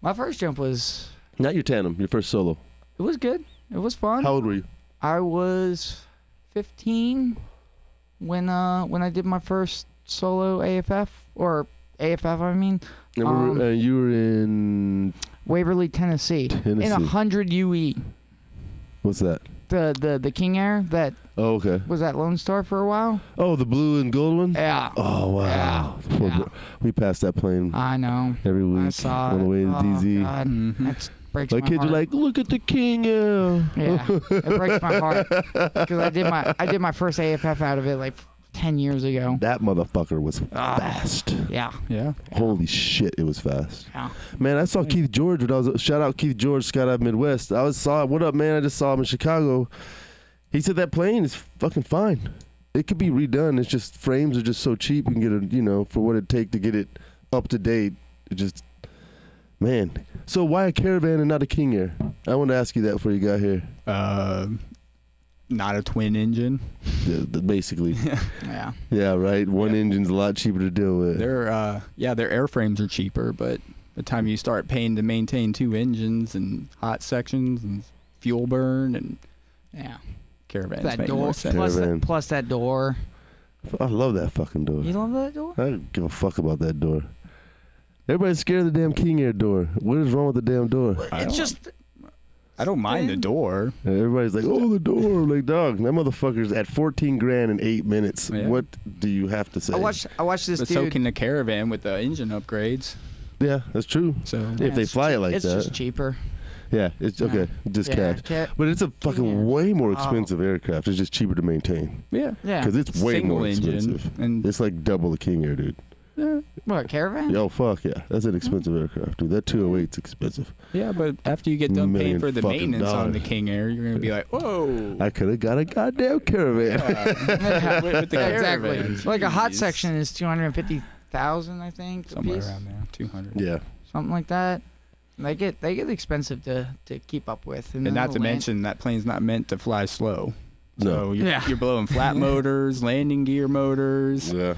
My first jump was, Not your tandem, your first solo. it was good. It was fun. How old were you? I was 15 when I did my first solo AFF, I mean, You were in Waverly, Tennessee. In Tennessee. 100 UE. What's that? The King Air that Oh, okay. was at Lone Star for a while. Oh, the blue and gold one? Yeah. Oh, wow. Yeah. Poor Yeah. bro- We passed that plane I know. every week I saw on the it. way to Oh, DZ. God. Mhm. That breaks My my kids heart. are like, look at the King Air. Yeah, it breaks my heart because I did my first AFF out of it like 10 years ago. That motherfucker was Ah. fast. Yeah, Yeah. Holy shit, it was fast. yeah. Man, I saw Keith George when I was shout out Keith George, Skydive Midwest. What up, man? I just saw him in Chicago. He said that plane is fucking fine. It could be redone. It's just frames are just so cheap. You can get it, for what it take to get it up to date. It just, man. So why a Caravan and not a King Air? I want to ask you that before you got here. Not a twin engine. Basically, Yeah. yeah, right. One Yeah. engine's a lot cheaper to deal with. Their airframes are cheaper, but the time you start paying to maintain two engines and hot sections and fuel burn and Yeah. caravans That make door, more sense. Caravan. plus that door. I love that fucking door. You love that door? I don't give a fuck about that door. Everybody's scared of the damn King Air door. What is wrong with the damn door? It's just I don't mind the door. Everybody's like, oh, the door. Like, dog, that motherfucker's at 14 grand in 8 minutes. Yeah. What do you have to say? I watched this But dude. so can the Caravan with the engine upgrades. Yeah, that's true. So If they it's fly it cheap- like it's that. just cheaper. Yeah, it's okay. Just Yeah, cash. But it's a fucking Yeah. way more Oh. expensive aircraft. It's just cheaper to maintain. yeah, Yeah. Because it's way single more engine expensive. and It's like double the King Air, dude. What, Caravan? Yo, fuck yeah. That's an expensive aircraft, dude. That 208's expensive. yeah, but after you get done Million paying for the fucking maintenance on the dollars. King Air, you're gonna be like, whoa. I could have got a goddamn Caravan. Yeah. with the Yeah, exactly. Caravans, Like a hot jeez. section is 250,000, I think, a Somewhere piece. around there, 200. Yeah. Something like that. They get expensive to keep up with, And then not the to land- mention that plane's not meant to fly slow. No. So you're, Yeah. you're blowing flat motors, landing gear motors. Yeah.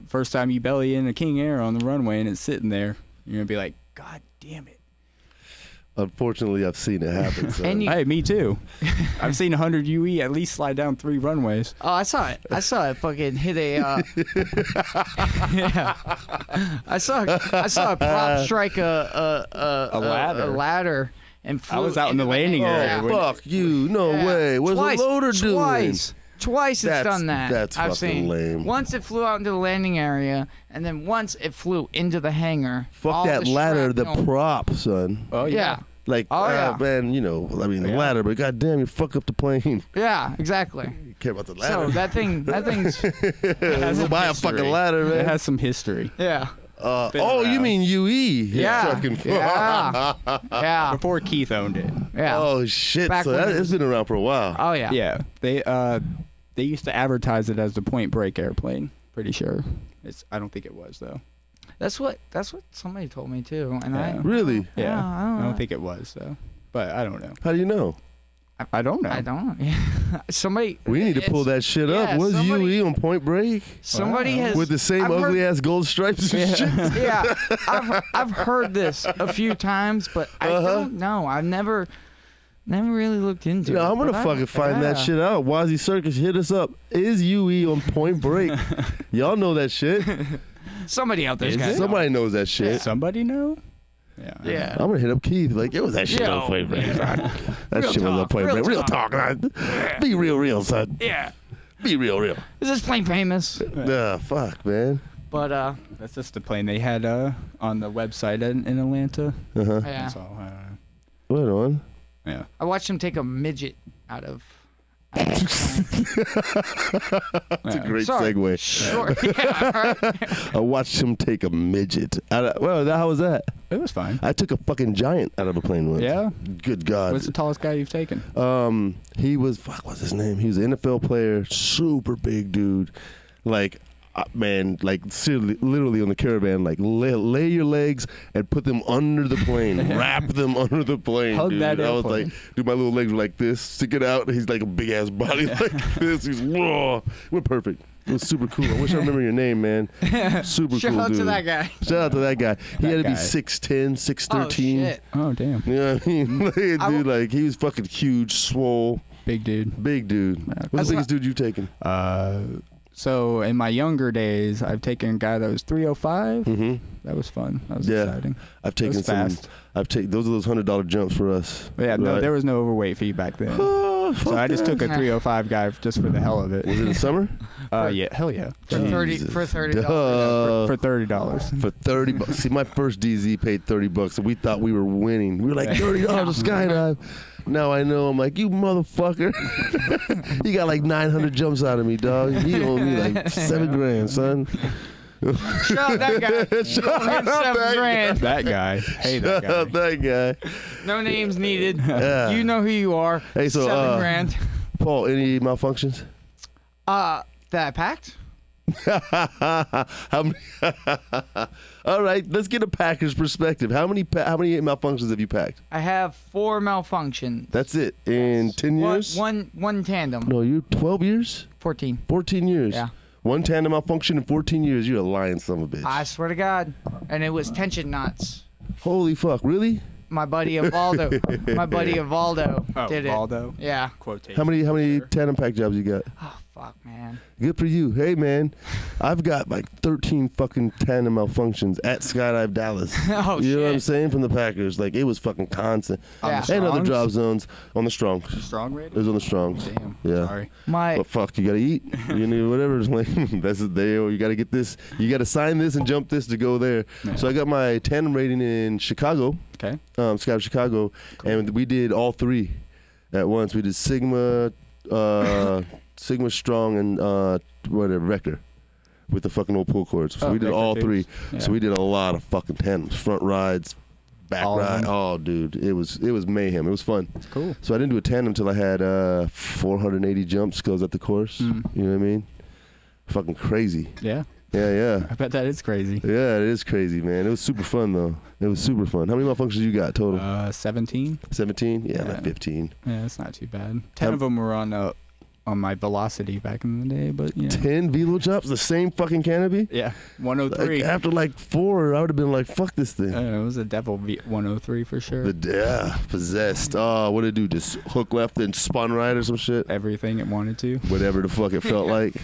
First time you belly in a King Air on the runway and it's sitting there, you're gonna be like, God damn it. Unfortunately, I've seen it happen. So. And you- Hey, me too. I've seen 100 UE at least slide down 3 runways. Oh, I saw it. I saw it fucking hit a. Yeah. I saw a prop strike a ladder. a ladder and flew I was out in the into landing hangar. area. Oh, when- fuck you. No Yeah. way. What's Twice, the loader doing? Twice it's done that. That's I've fucking seen. lame. Once it flew out into the landing area, and then once it flew into the hangar. Fuck all that the ladder, the shrapnel- prop, son. Oh, Yeah. Like, Oh, yeah. man, the Yeah. ladder, but goddamn, you fuck up the plane. Yeah, exactly. You care about the So ladder. that thing's. Let's buy a history. fucking ladder, It man. has some history. Yeah. Been You around. mean UE? Yeah. Fucking Yeah. Yeah. Before Keith owned it. Yeah. Oh, shit. Back So when it's been around for a while. Oh yeah. Yeah. They used to advertise it as the Point Break airplane. Pretty sure. I don't think it was though. That's what somebody told me too, and Yeah. Really? Yeah. I don't I know. don't think it was though. But I don't know. How do you know? I don't know. I don't know. Somebody. We need to pull that shit up. yeah, What's somebody- UE on Point Break? Somebody Wow. has With the same I've heard- ugly ass gold stripes and shit? Yeah, I've heard this a few times, but I don't know. I've never really looked into it. Yeah, I'm gonna but fucking find that shit out. WazzyCircus, hit us up. Is UE on Point Break? Y'all know that shit. Somebody out there's Is got it? Somebody knows that shit. Somebody know? Yeah. Yeah. I'm gonna hit up Keith. Like, yo, that shit Yo, on Point Break. yeah. That Real shit was on talk, Point real Break. Real talk. talk, man. Be real, son. Yeah. Be real. Is this plane famous? Fuck, man. But That's just the plane they had on the website in Atlanta. Uh-huh. yeah. That's all. Right on. Yeah. I watched him take a midget out of. That's a great Sorry. segue. Sure. Yeah. Right. I watched him take a midget. How was that? It was fine. I took a fucking giant out of a plane once. Yeah? Good God. What's the tallest guy you've taken? He was, what's his name? He was an NFL player, super big dude. Like, Man, like seriously, literally on the Caravan, like lay your legs and put them under the plane, wrap them under the plane, Hug dude. that I was airplane. like, dude, my little legs were like this, stick it out. He's like a big ass body like this. He's whoa, we're perfect. It was super cool. I wish I remember your name, man. Super Shout cool, out dude. to that guy. Shout out to that guy. He had to be guy. 6'10", 6'13". Oh shit. Oh damn. You know what I mean? Dude, like he was fucking huge, swole, Big dude. big dude. What's the biggest dude you've taken? So in my younger days, I've taken a guy that was 305. Mm-hmm. That was fun. That was Yeah. exciting. I've taken was some. fast. I've taken those are those $100 jumps for us. But yeah, no, right? there was no overweight fee back then. Oh, So fuck I just that. took a 305 guy just for the hell of it. Was it in summer? Yeah, hell yeah. For $30. Duh. For $30. For $30. See, my first DZ paid $30, and we thought we were winning. We were like $30 a skydive. Now I know. I'm like, you motherfucker. You got like 900 jumps out of me, dog. You owe me like $7,000, son. Shout out that guy. Shout Owe him out that $7,000. That guy. Hey, that Shout out guy. that guy. No names needed. Yeah. You know who you are. Hey, so, $7,000. Paul, any malfunctions? That I packed. How many? All right, let's get a packer's perspective. How many malfunctions have you packed? I have 4 malfunctions. That's it in 10 years. One tandem. No, you 12 years, 14. 14 years. Yeah. One tandem malfunction in 14 years. You're a lying son of a bitch. I swear to God. And it was tension knots. Holy fuck, really? My buddy Evaldo. Did it. Valdo. Yeah. Quotation. How many tandem pack jobs you got? Oh fuck, man. Good for you. Hey man, I've got like 13 fucking tandem malfunctions at Skydive Dallas. Oh You know what I'm shit. saying? From the Packers, like it was fucking constant. Yeah. And other Strongs? drop zones on the strong. Strong It rating? was on the strongs. Damn. Yeah. Sorry. My But fuck, you gotta eat. You know, whatever. It's like, that's it. There, you gotta get this. You gotta sign this and jump this to go there. Yeah. So I got my tandem rating in Chicago, Okay. Skydive Chicago, Cool. and we did all 3 at once. We did Sigma, Sigma Strong, and whatever Vector with the fucking old pull cords. So Oh, we did Vector all tubes. 3. Yeah. So we did a lot of fucking tandems, front rides, back All of ride. them? Oh, dude, it was mayhem. It was fun. Cool. So I didn't do a tandem until I had 480 jumps because at the course. Mm. You know what I mean? Fucking crazy. Yeah. Yeah. I bet that is crazy. Yeah, it is crazy, man. It was super fun though. It was super fun. How many malfunctions you got total? 17. 17? Yeah, I'm yeah. at 15. Yeah, that's not too bad. 10 of them were on my velocity back in the day, but yeah. 10 velo jumps, the same fucking canopy? Yeah, 103. Like, after like 4, I would have been like, fuck this thing. It was a Devil 103 for sure. Possessed. Oh, what did it do? Just hook left and spun right or some shit? Everything it wanted to. Whatever the fuck it felt like.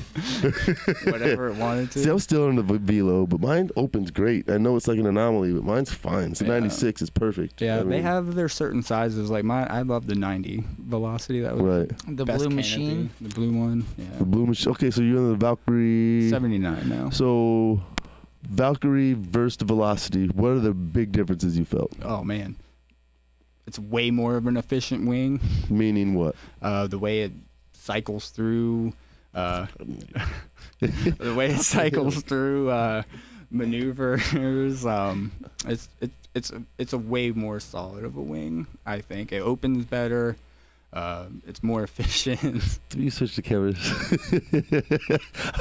Whatever it wanted to. See, I'm still in the velo, but mine opens great. I know it's like an anomaly, but mine's fine. It's a Yeah. 96. It's perfect. Yeah, I they mean, have their certain sizes. Like mine, I love the 90 velocity. That was Right. the best blue canopy. machine. The blue one. The Yeah. blue machine. Okay, so you're in the Valkyrie. 79 now. So, Valkyrie versus the Velocity. What are the big differences you felt? Oh man, it's way more of an efficient wing. Meaning what? The way it cycles through. The way it cycles through maneuvers. It's a way more solid of a wing. I think it opens better. It's more efficient. You switch the cameras.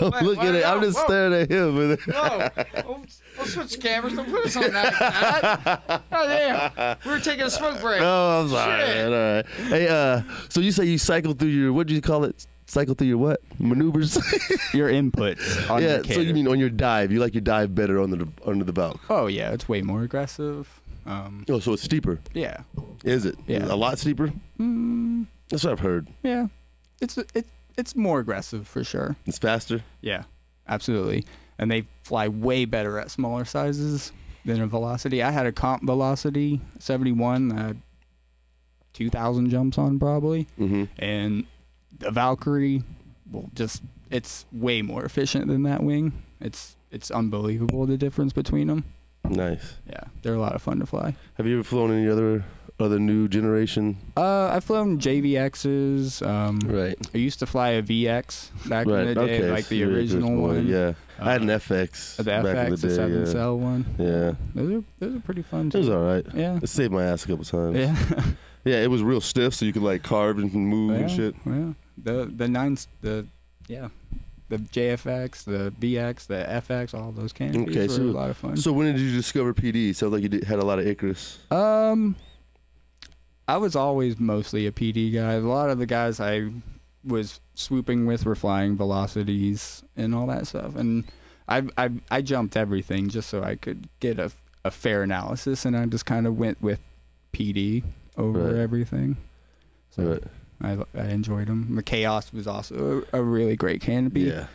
I'm Wait, looking at it. I'm just whoa. staring at him. Whoa! We'll switch cameras. Don't put us on that. Oh damn! We were taking a smoke break. Oh, I'm sorry. Shit. Man. All right. Hey, so you say you cycle through your, what do you call it? Cycle through your what? Maneuvers? Your inputs on Yeah, your so you mean on your dive. You like your dive better under the Valk. Oh yeah, it's way more aggressive. Oh, so it's steeper. Yeah. Is it? Yeah. A lot steeper? That's what I've heard. Yeah. It's more aggressive for sure. It's faster? Yeah, absolutely. And they fly way better at smaller sizes than a Velocity. I had a comp Velocity 71 that I had 2,000 jumps on probably. Mm-hmm. And the Valkyrie, it's way more efficient than that wing. It's unbelievable the difference between them. Nice. Yeah, they're a lot of fun to fly. Have you ever flown any other new generation? I've flown JVXs. Right. I used to fly a VX back in Right. the day, Okay. like the so original one. Yeah. I had an FX. The back in FX, the the day. 7 Yeah. cell one. Yeah. Those are pretty fun It too. was all right. Yeah. It saved my ass a couple times. Yeah. Yeah, it was real stiff, so you could like carve and move and shit. Yeah. The the JFX, the BX, the FX, all those canopies Okay, were so a lot of fun. So when did you discover PD? Sounds like you had a lot of Icarus. I was always mostly a PD guy. A lot of the guys I was swooping with were flying velocities and all that stuff, and I jumped everything just so I could get a fair analysis, and I just kind of went with PD over everything. So I enjoyed them. The Chaos was also a really great canopy. Yeah.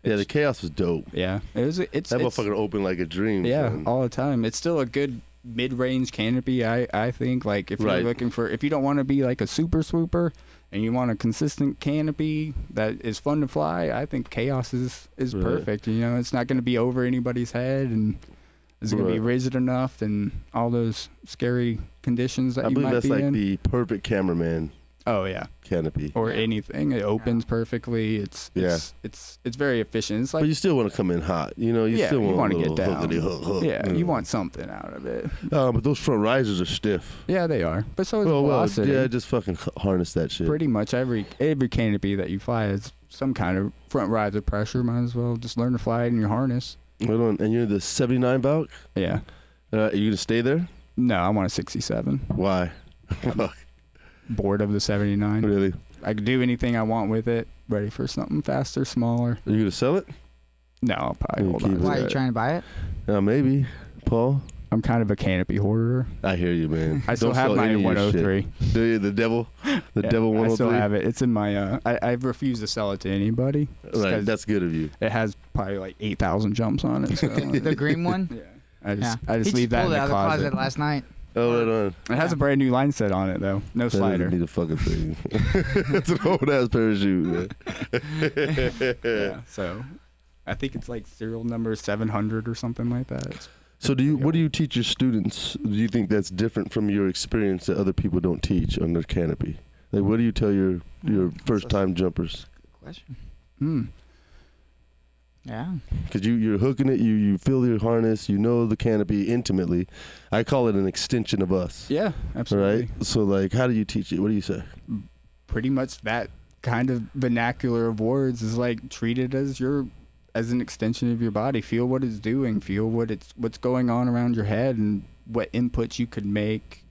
The Chaos was dope. Yeah, it's that motherfucker opened like a dream. Yeah, man. all the time. It's still a good mid-range canopy. I think, like, if you're looking for, if you don't want to be like a super swooper and you want a consistent canopy that is fun to fly, I think Chaos is perfect. You know, it's not going to be over anybody's head, and it's going to be rigid enough, and all those scary conditions that you might be in. I believe that's like the perfect cameraman. Oh yeah, canopy or anything. It opens perfectly. It's very efficient. It's like, but you still want to come in hot. You know, you still want to get down. Hook, yeah, you want something out of it. But those front risers are stiff. Yeah, they are. But so is velocity. Yeah, just fucking harness that shit. Pretty much every canopy that you fly has some kind of front riser pressure. Might as well just learn to fly it in your harness. Hold on, and you're the 79 Valk? Yeah. Are you gonna stay there? No, I want a 67. Why? Bored of the 79. Really? I could do anything I want with it. Ready for something faster, smaller. Are you gonna sell it? No, I'll probably hold on. Why are you trying to buy it? Maybe, Paul. I'm kind of a canopy hoarder. I hear you, man. I still have my 103. Do you? The devil 103. I still have it. It's in my. I refuse to sell it to anybody. Right, that's good of you. It has probably like 8,000 jumps on it. So. The green one. Yeah. I just leave that in the closet. Pulled it out of the closet last night. Oh, right on. It has a brand new line set on it though. No slider. Need a fucking thing. It's an old ass parachute, man. Yeah. So, I think it's like serial number 700 or something like that. So what do you teach your students? Do you think that's different from your experience that other people don't teach on their canopy? Like, what do you tell your first time jumpers? Good question. Yeah. Because you're hooking it, you feel your harness, you know the canopy intimately. I call it an extension of us. Yeah, absolutely. Right? So, like, how do you teach it? What do you say? Pretty much that kind of vernacular of words is like, treat it as an extension of your body. Feel what it's doing. Feel what's going on around your head, and what inputs you could make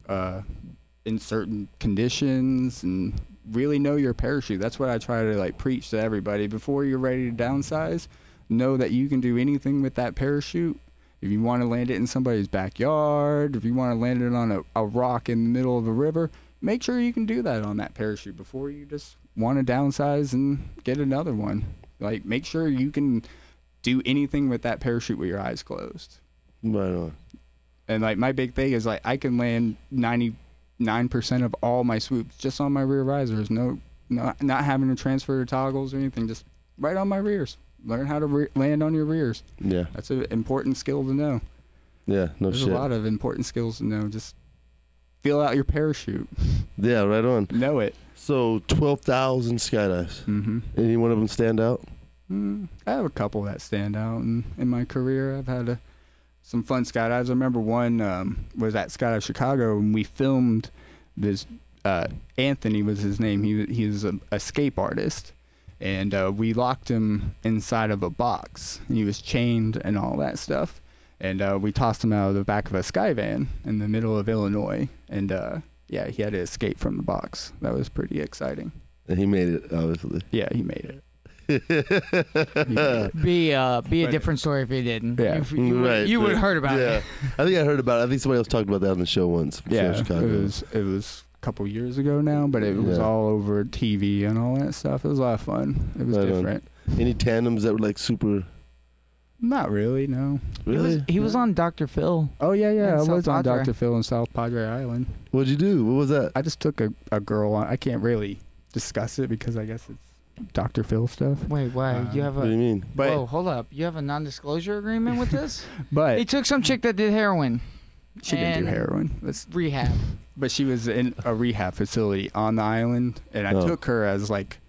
in certain conditions, and really know your parachute. That's what I try to like preach to everybody before you're ready to downsize. Know that you can do anything with that parachute. If you want to land it in somebody's backyard, if you want to land it on a rock in the middle of a river, make sure you can do that on that parachute before you just want to downsize and get another one. Like, make sure you can do anything with that parachute with your eyes closed. Right on. And like, my big thing is like, I can land 99% of all my swoops just on my rear risers. Not having to transfer to toggles or anything, just right on my rears. Learn how to land on your rears. Yeah. That's an important skill to know. Yeah, There's a lot of important skills to know. Just feel out your parachute. Yeah, right on. Know it. So 12,000 skydives. Mm-hmm. Any one of them stand out? I have a couple that stand out in my career. I've had some fun skydives. I remember one was at Skydive Chicago, and we filmed this. Anthony was his name. He was a escape artist. And we locked him inside of a box. He was chained and all that stuff. And we tossed him out of the back of a Skyvan in the middle of Illinois. And he had to escape from the box. That was pretty exciting. And he made it, obviously. Yeah, he made it. Be a different story if he didn't. Yeah, you would have heard about it. I think I heard about it. I think somebody else talked about that on the show once. Yeah, it was couple years ago now, but it was all over TV and all that stuff. It was a lot of fun. It was different. Any tandems that were like super? Not really, no. Really? He was on Dr. Phil. Oh yeah, I was on Dr. Phil in South Padre Island. What'd you do? What was that? I just took a girl on. I can't really discuss it because I guess it's Dr. Phil stuff. Wait, why? You have a? What do you mean? Whoa, hold up. You have a non-disclosure agreement with this? But he took some chick that did heroin. She didn't do heroin. That's rehab. But she was in a rehab facility on the island, and I took her as like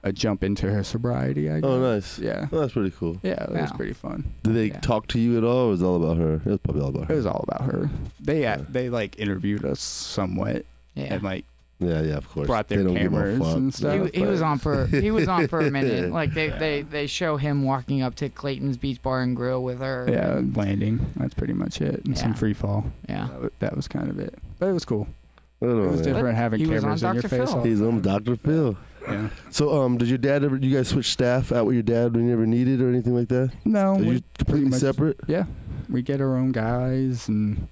a jump into her sobriety, I guess. Oh, nice. Yeah. Oh, that's pretty cool. Yeah, that was pretty fun. Did they talk to you at all, or was it all about her? It was probably all about her. It was all about her. They like interviewed us somewhat, and like Yeah, of course. Brought They their don't give a cameras fuck. and stuff. He was on for a minute. Yeah. Like they show him walking up to Clayton's Beach Bar and Grill with her. Yeah, landing. That's pretty much it. And some Yeah. free fall. Yeah. That was kind of it. But it was cool. I don't know, It was man. different having He was cameras on in your Dr. face. Phil. all the He's on time. Dr. Phil. Yeah. So, did your dad ever? You guys switch staff out with your dad when you ever needed or anything like that? No. Are we you completely much- separate? Yeah. We get our own guys and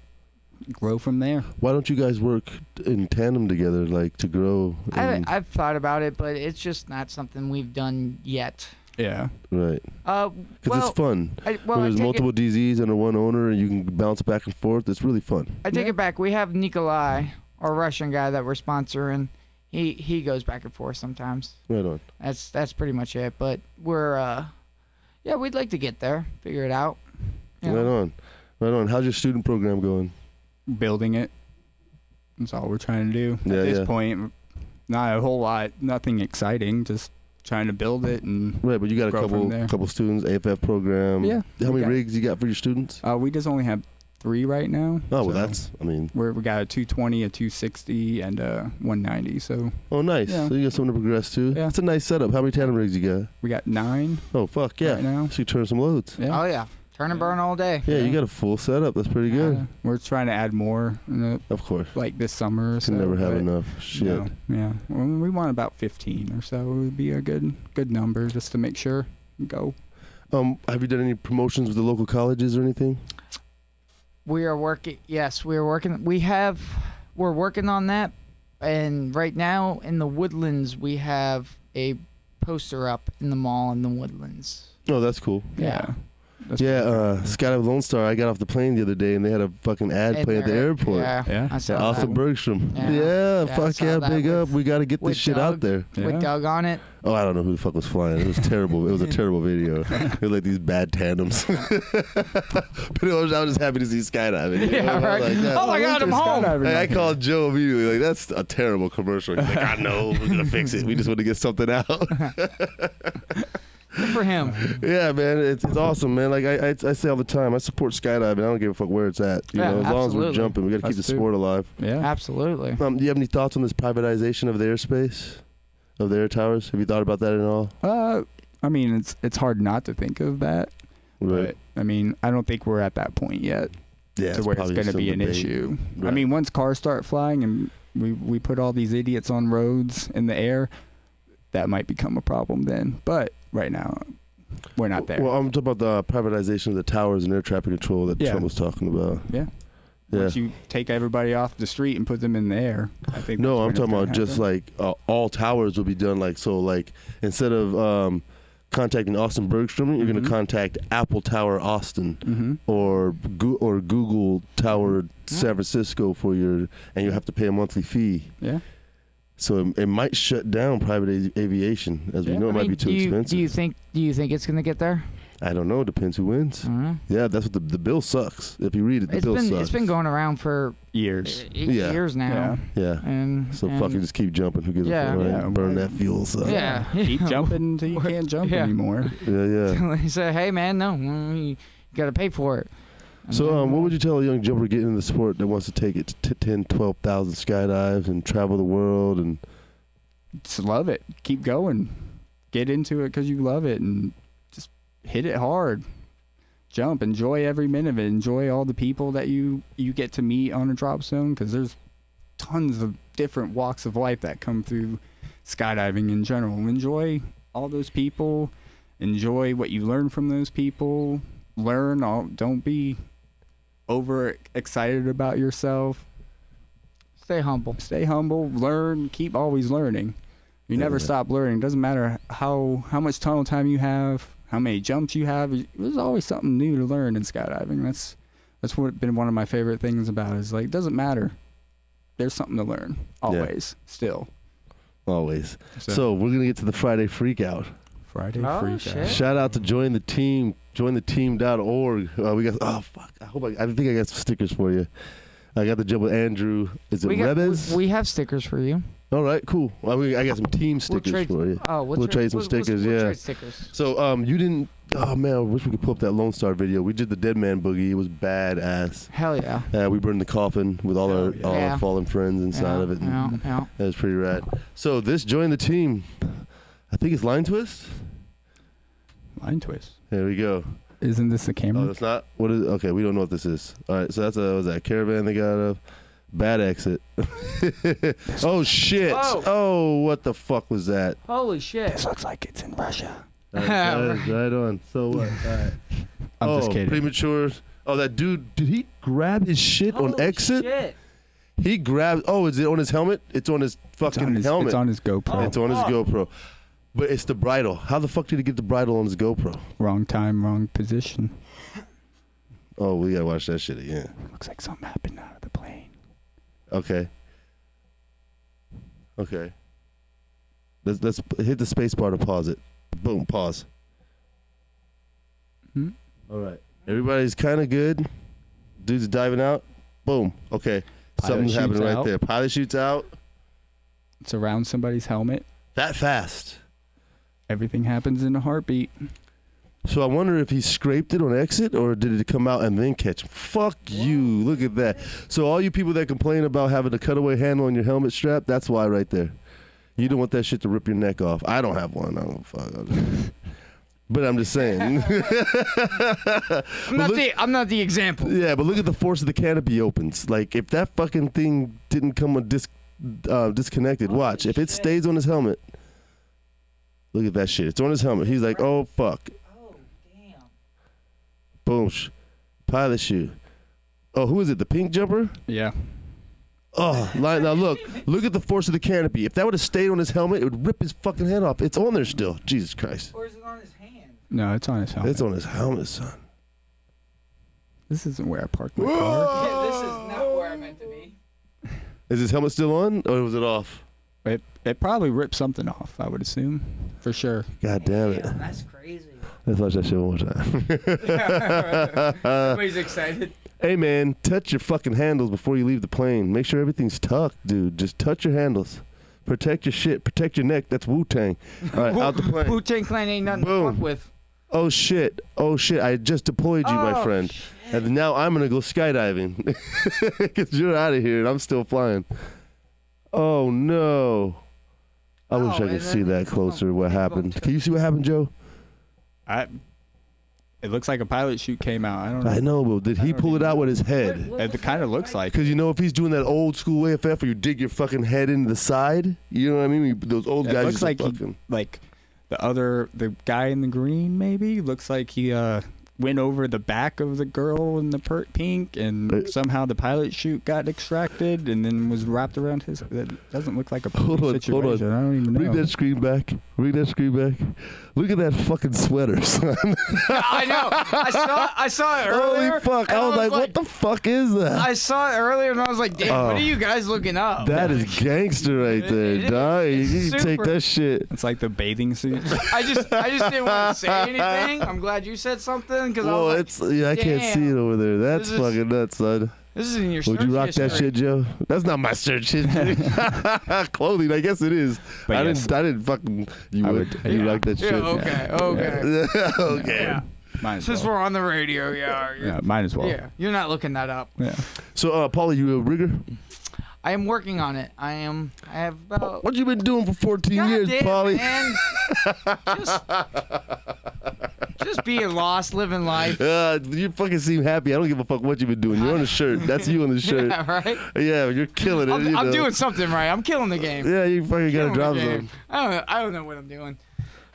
grow from there. Why don't you guys work in tandem together, like to grow? I've thought about it, but it's just not something we've done yet. Yeah. Right. Well, Because it's fun. I When there's multiple DZs under one owner and you can bounce back and forth. It's really fun. I take it back. We have Nikolai, our Russian guy that we're sponsoring. He goes back and forth sometimes. Right on. That's pretty much it. But we're we'd like to get there, figure it out. You know? Right on. How's your student program going? Building it. That's all we're trying to do. Yeah, At this yeah. point, not a whole lot. Nothing exciting. Just trying to build it and Right, but you got a grow from there. couple students, AFF program. Yeah, How we many got- rigs you got for your students? we just only have 3 right now. Oh, well, so that's, I mean, we got a 220, a 260, and a 190. So oh, nice. Yeah. So you got something to progress to. Yeah. It's a nice setup. How many tandem rigs you got? we got 9 Oh, fuck, yeah. right now. So you turn some loads. Yeah. Oh yeah, turn and burn all day. Yeah, you Yeah. got a full setup. That's pretty good. Yeah. We're trying to add more, Of course. like this summer or so. Can never have but enough shit. no, yeah. Well, we want about 15 or so. It would be a good number just to make sure we go. Have you done any promotions with the local colleges or anything? We are working. Yes, we are working. We're working on that. And right now in the Woodlands, we have a poster up in the mall in the Woodlands. Oh, that's cool. Yeah. That's Yeah, pretty Skydive Lone Star. I got off the plane the other day and they had a fucking ad And play at the they're- airport. Yeah. Yeah. I saw Austin that. Bergstrom. Yeah. Yeah, Yeah, I fuck saw yeah, that big up. with- We got to get this with shit Doug. out there. Yeah. With Doug on it. Oh, I don't know who the fuck was flying. It was terrible. It was a terrible video. It was like these bad tandems. But I was just happy to see skydiving. You know? Yeah, I was right. like, Oh my God, I'm home. Hey, I called Joe immediately. Like, that's a terrible commercial. He's like, I know. We're going to fix it. We just want to get something out. Good for him. Yeah, man. It's awesome, man. Like, I say all the time, I support skydiving. I don't give a fuck where it's at. You Yeah, know, as long as we're absolutely. jumping, we got to keep Us the too. sport alive. Yeah. Absolutely. Do you have any thoughts on this privatization of the airspace? Of the air towers? Have you thought about that at all? I mean, it's hard not to think of that. Right. But I mean, I don't think we're at that point yet Yeah, to where it's going to be an issue. I Right. mean, once cars start flying and we put all these idiots on roads in the air, that might become a problem then. But right now, we're not there. Well, I'm talking about the privatization of the towers and air traffic control that Yeah. Trump was talking about. Yeah. Yeah. Once you take everybody off the street and put them in the air, I think. No, that's I'm when it's talking gonna about just happen. like all towers will be done like so. Like instead of contacting Austin Bergstrom, you're going Mhm. to contact Apple Tower Austin Mhm. or Google Tower San Francisco and you have to pay a monthly fee. Yeah. So it might shut down private aviation, as we Yeah. know. It might be too expensive. Do you think it's going to get there? I don't know. It depends who wins. I don't know. Yeah, that's what the bill sucks. If you read it, the bill sucks. It's been going around for Years. Yeah. years now. Yeah. And So and fucking just keep jumping. Who gives Yeah. a fuck? Right? Yeah, Burn why- that fuel. So. Yeah. Keep jumping until you can't jump Yeah. anymore. Yeah. They say, hey man, no, you got to pay for it. And So, then- what would you tell a young jumper getting into the sport that wants to take it to 10, 12,000 skydives and travel the world and Just love it. Keep going. Get into it because you love it and just hit it hard. Jump. Enjoy every minute of it. Enjoy all the people that you get to meet on a drop zone because there's tons of different walks of life that come through skydiving in general. Enjoy all those people. Enjoy what you learn from those people. Don't be over excited about yourself. Stay humble. Stay humble, learn, keep always learning. You never Yeah. stop learning. Doesn't matter how much tunnel time you have, how many jumps you have. There's always something new to learn in skydiving. That's what been one of my favorite things about it, is like, it doesn't matter. There's something to learn always, still. always. So, we're going to get to the Friday Freakout. Friday Oh, freak shit. out. Shout out to Join the Team, jointheteam.org. We got, oh, fuck. I think I got some stickers for you. I got the job with Andrew. Is it Rebez? We have stickers for you. All right, cool. I got some team stickers for you. Oh, We'll trade some stickers, we'll yeah. trade stickers. So you didn't Oh man, I wish we could pull up that Lone Star video. We did the Dead Man Boogie. It was badass. Hell yeah. We burned the coffin with all our fallen friends inside of it. And Yeah. That was pretty rad. So this joined the team. I think it's Line Twist. Line twist. There we go. Isn't this the camera? Oh, it's not. What is? Okay, we don't know what this is. All right, so that's was that Caravan they got a bad exit. Oh shit! Whoa. Oh, what the fuck was that? Holy shit. This looks like it's in Russia. That is right on. So what? All right. I'm just kidding. Premature. Oh, that dude. Did he grab his shit on exit? Shit. He grabbed. Oh, is it on his helmet? It's on his fucking helmet. It's on his GoPro. It's on his GoPro. But it's the bridle. How the fuck did he get the bridle on his GoPro? Wrong time, wrong position. Oh, we gotta watch that shit again. Looks like something happened out of the plane. Okay. Okay. Let's hit the space bar to pause it. Boom, pause. All right. Everybody's kind of good. Dude's diving out. Boom. Okay. Something's happening right there. Pilot shoots out. It's around somebody's helmet. That fast. Everything happens in a heartbeat. So I wonder if he scraped it on exit or did it come out and then catch him? Fuck you. Look at that. So all you people that complain about having a cutaway handle on your helmet strap, that's why right there. You don't want that shit to rip your neck off. I don't have one. I don't fuck. But I'm just saying. I'm not the example. Yeah, but look at the force of the canopy opens. Like if that fucking thing didn't come disconnected, watch. If it stays on his helmet. Look at that shit. It's on his helmet. He's like, oh fuck. Oh damn. Boom. Pilot chute. Oh, who is it? The pink jumper? Yeah. Oh, now look at the force of the canopy. If that would have stayed on his helmet, it would rip his fucking head off. It's on there still. Jesus Christ. Or is it on his hand? No, it's on his helmet. It's on his helmet, son. This isn't where I parked my car. Yeah, this is not where I meant to be. Is his helmet still on, or was it off? It probably ripped something off, I would assume. For sure. God damn it. Damn, that's crazy. Let's watch that shit one more time. Everybody's excited. Hey, man, touch your fucking handles before you leave the plane. Make sure everything's tucked, dude. Just touch your handles. Protect your shit. Protect your neck. That's Wu-Tang. All right, out the plane. Wu-Tang Clan ain't nothing to fuck with. Oh, shit. Oh, shit. I just deployed you, my friend. Shit. And now I'm going to go skydiving. Because you're out of here and I'm still flying. Oh, no. I wish I could see that closer, what happened. Can you see what happened, Joe? It looks like a pilot chute came out. I don't know. I know, but did he pull it out with his head? It kind of looks like. Because, you know, if he's doing that old school AFF where you dig your fucking head into the side, you know what I mean? Those old guys looks like fucking... like the guy in the green maybe looks like he went over the back of the girl in the pink, and somehow the pilot chute got extracted and then was wrapped around his. That doesn't look like a situation. Hold on. I don't even know. Read that screen back. Look at that fucking sweater, son. I know. I saw it earlier. Holy fuck. I was like, what the fuck is that? I saw it earlier and I was like, damn, what are you guys looking up? That is gangster right there, dog. You take that shit. It's like the bathing suits. I just didn't want to say anything. I'm glad you said something because I was like, I can't see it over there. That's fucking nuts, son. This is in your Would you rock history. that shit, Joe? That's not my search history. Clothing, I guess it is. But I yes. didn't fucking. You rock that shit. Okay. Yeah. Might as Since well. we're on the radio, yeah. Might as well. Yeah, you're not looking that up. Yeah. So, Paulie, you a rigger? I am working on it. I have about. What you been doing for 14 years, Paulie? Just being lost, living life. You fucking seem happy. I don't give a fuck what you've been doing. You're on the shirt. That's you on the shirt. Yeah, right? Yeah, you're killing it. I'm doing something right. I'm killing the game. Yeah, you fucking got a drop zone. I don't know what I'm doing.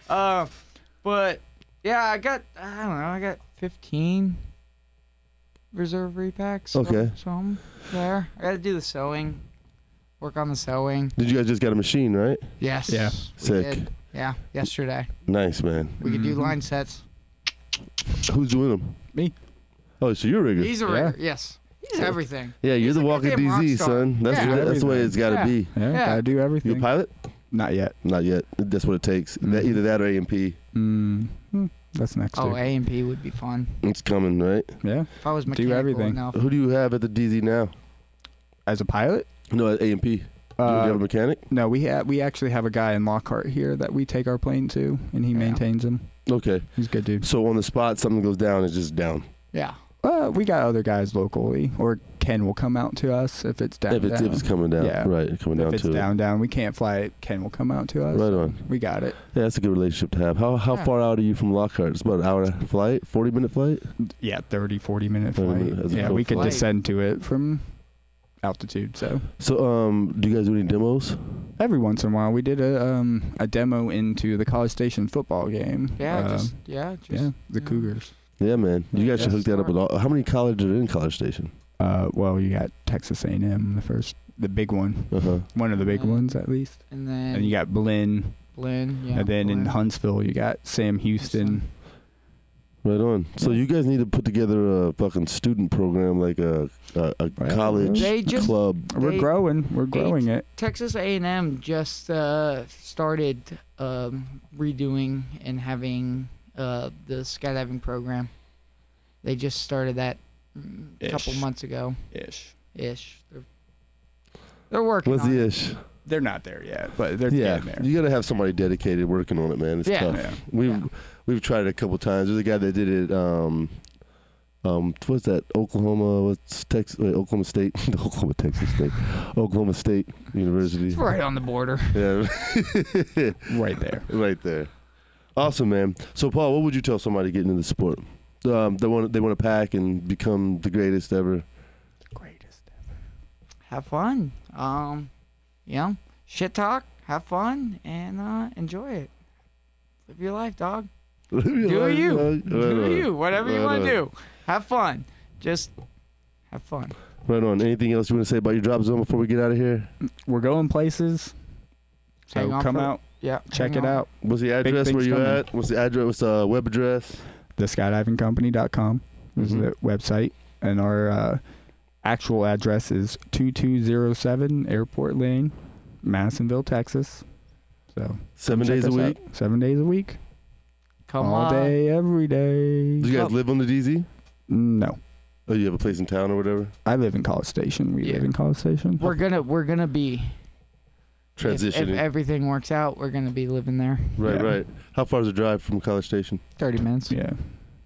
But yeah, I got 15 reserve repacks. Okay. So I'm there. I got to do the sewing. Work on the sewing. Did you guys just got a machine, right? Yes. Yeah. we Sick. did. Yeah, yesterday. Nice, man. We could do line sets. Who's doing them? Me. Oh, so you're a rigger. He's a rigger, yes. He's everything. Yeah, you're He's the a walking goddamn rock DZ, star. son. That's the way it's got to Yeah. be. Yeah, Yeah. gotta do everything. You a pilot? Not yet. Not yet. That's what it takes. Either that or A&P. That's next Oh, year. A&P would be fun. It's coming, right? Yeah. If I was Do mechanical everything. enough. Who do you have at the DZ now? As a pilot? No, at A&P. Do you have a mechanic? No, we actually have a guy in Lockhart here that we take our plane to, and he maintains them. Okay. He's a good dude. So on the spot, something goes down, it's just down. Yeah. We got other guys locally, or Ken will come out to us if it's down. If it's coming down, Yeah. right? Coming down If it's to down, we can't fly it. Ken will come out to us. Right on. We got it. Yeah, that's a good relationship to have. How Yeah. far out are you from Lockhart? It's about an hour flight, 40-minute flight. Yeah, 30, 40-minute 30 flight. minutes. Yeah, we could Flight. descend to it from altitude. So So, do you guys do any demos? every once in a while, we did a demo into the College Station football game. Yeah. Yeah, Just the Cougars. Yeah, man. You guys should Yeah. hook that up with all. How many colleges are in College Station? Well, you got Texas A&M, the big one, Uh-huh. one of the big Yeah. ones at least. and then And you got Blinn, Blinn. Yeah. and then in Blinn. Huntsville you got Sam Houston. Right on. So you guys need to put together a fucking student program, like a Right. college They just- club. We're They- growing. We're growing it. Texas A&M just started redoing and having the skydiving program. They just started that a couple Ish. months ago. Ish. They're working What's on the it. ish? They're not there yet, but they're Yeah, getting there. you got to have somebody dedicated working on it, man. It's Yeah. tough. Yeah. We've tried it a couple times. There's a guy that did it. What's that? Oklahoma State, Oklahoma Texas State, Oklahoma State University. It's right on the border. Yeah, Right there. right there. Awesome, man. So, Paul, what would you tell somebody getting into the sport? They want to pack and become the greatest ever. Greatest ever. Have fun. Shit talk. Have fun and enjoy it. Live your life, dog. Do you? Do you? Whatever you want to do. Have fun. Just have fun. Right on. Anything else you want to say about your drop zone before we get out of here? We're going places. So Hang on come for- out, Yeah. check hang it on. out. What's the address? things Where you coming. at? What's the address? What's the web address? theskydivingcompany.com is Mhm. the website, and our actual address is 2207 Airport Lane, Madisonville, Texas. So 7 check days a us week. out. 7 days a week, Come all on. day, every day. Do you guys Come- live on the DZ? No, Oh, you have a place in town or whatever? I live in College Station. We Yeah. live in College Station. We're gonna be Transitioning. If everything works out, we're gonna be living there. Right, Yeah. right. How far is the drive from College Station? 30 minutes. Yeah.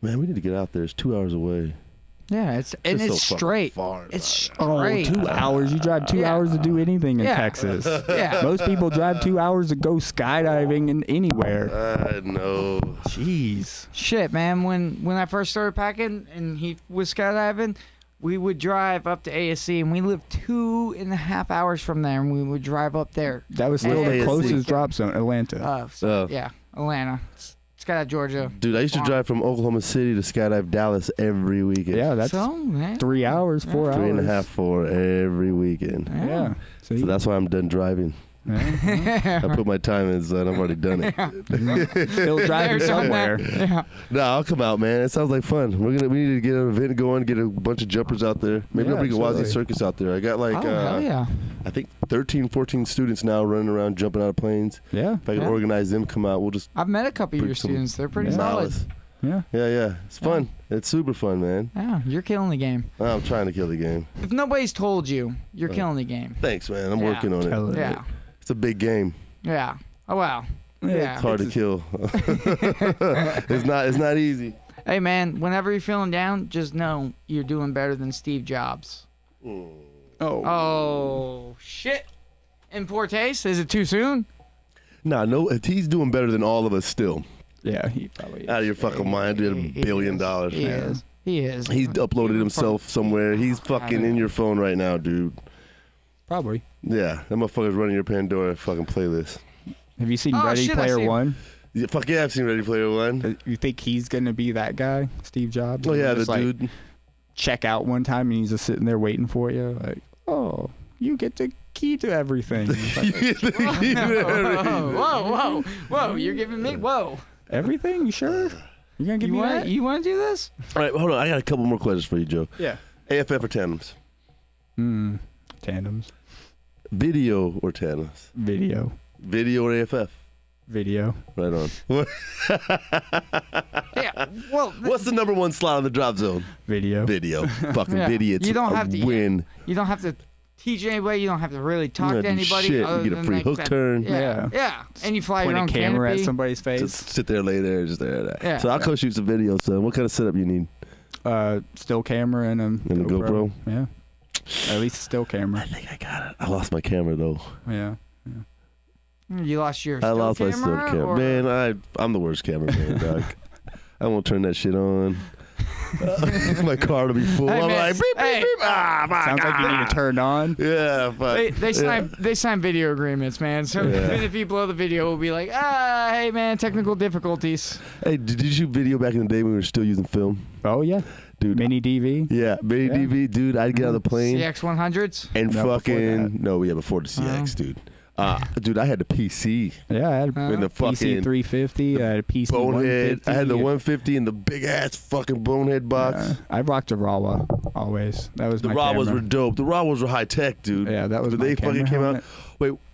Man, we need to get out there. It's 2 hours away. Yeah, it's Just it's so fucking straight. far, It's dog. straight. 2 hours. You drive 2 Yeah. hours to do anything in Yeah. Texas. Yeah. Most people drive 2 hours to go skydiving in anywhere. I know. Jeez. Shit, man. When I first started packing and he was skydiving, we would drive up to ASC, and we lived 2.5 hours from there, and we would drive up there. That was still Where's the ASC? closest drop zone, Atlanta. Oh. Yeah, Atlanta, Skydive, Georgia. Dude, I used to drive from Oklahoma City to skydive Dallas every weekend. Yeah, that's So, man. 3 hours, 4 hours. 3.5, 4 every weekend. Yeah. See? So that's why I'm done driving. Yeah. I put my time in, son. I've already done it. Still driving There's on somewhere. that. Yeah. No, I'll come out, man. It sounds like fun. We need to get an event going, get a bunch of jumpers out there. Maybe Yeah, I'll bring a absolutely. WazzyCircus out there. I got like, Oh, hell yeah. I think 13, 14 students now running around, jumping out of planes. Yeah. If I can Yeah. organize them, come out. We'll just I've met a couple of bring your some students. They're pretty Yeah. solid. malice. Yeah. Yeah. It's fun. It's super fun, man. Yeah, you're killing the game. I'm trying to kill the game. If nobody's told you, you're killing the game. Thanks, man. I'm Yeah. working on Tell it. it. Yeah. It's a big game. Yeah. Oh, wow. Yeah. It's hard to kill. It's not easy. Hey, man, whenever you're feeling down, just know you're doing better than Steve Jobs. Oh. Oh, shit. In poor taste? Is it too soon? Nah, no, he's doing better than all of us still. Yeah, he probably is. Out of your fucking mind, dude. He $1 billion. He is. He is. He's uploaded himself somewhere. He's fucking in your phone right now, dude. Probably. Yeah, that motherfucker's running your Pandora fucking playlist. Have you seen Oh, Ready shit, I Player see him. One? Yeah, fuck yeah, I've seen Ready Player One. You think he's going to be that guy, Steve Jobs? Oh yeah, the Just, like, dude. check out one time and he's just sitting there waiting for you. Like, oh, you get the key to everything. It's like, Whoa. You're giving me, whoa. everything? You sure? You going to give me that? You want to do this? All right, hold on. I got a couple more questions for you, Joe. Yeah. AFF or tandems? Tandems. Video or tandems? Video. Video or AFF? Video. Right on. Yeah. Well, What's the number one slot on the drop zone? Video. Video. Fucking Yeah. idiots. You don't have to- win. you don't have to teach anybody. You don't have to really talk to do anybody. shit. Other You get a than free like hook that. turn. Yeah. And you fly Point your a own camera canopy. at somebody's face. Just sit there, lay there, just there. Yeah. So I'll go shoot some videos, son. What kind of setup you need? Still camera and a GoPro? Yeah. At least a still camera. I think I got it. I lost my camera, though. Yeah. You lost your I still lost my camera? still camera. Or? Man, I'm the worst cameraman, dog. I won't turn that shit on. My car will be full. Hey, I'm man, like, beep, beep, beep. Ah, my Sounds like you need to turn on. Yeah, fuck. They sign video agreements, man. So even if you blow the video, we'll be like, hey man, technical difficulties. Hey, did you shoot video back in the day when we were still using film? Oh yeah, Dude. Mini DV. Yeah, mini DV, dude. I'd get on the plane CX100s. and No, fucking before the CX, dude. Dude, I had the PC. Yeah, I had In the PC fucking 350. I had a PC bonehead. 150. I had the 150 in the big ass fucking bonehead box. I rocked a Rawa always. That was The my Rawas camera. were dope. The Rawas were high tech, dude. Yeah, that was But my they fucking camera came helmet. out.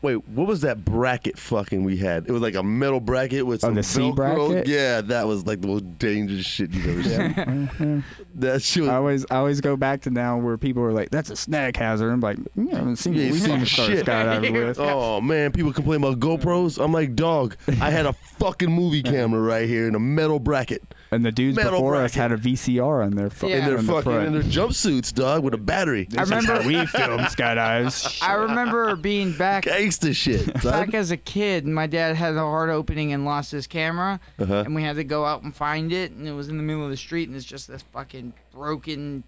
Wait, what was that bracket fucking we had? It was like a metal bracket with some the C Velcro. bracket? Yeah, that was like the most dangerous shit you've ever seen. Yeah. That shit I was. always go back to now where people are like, "That's a snag hazard." I'm like, I haven't seen You ain't what we seen start shit. skydiving with. Oh man, people complain about GoPros. I'm like, dog, I had a fucking movie camera right here in a metal bracket. And the dudes Metal before us bracket. had a VCR on their Yeah. In their on the fucking front. in their jumpsuits, dog, with a battery. I remember we filmed skydives. I remember being back Gangsta shit. back Son. as a kid. My dad had a hard opening and lost his camera, Uh-huh. and we had to go out and find it. And it was in the middle of the street, and it's just this fucking broken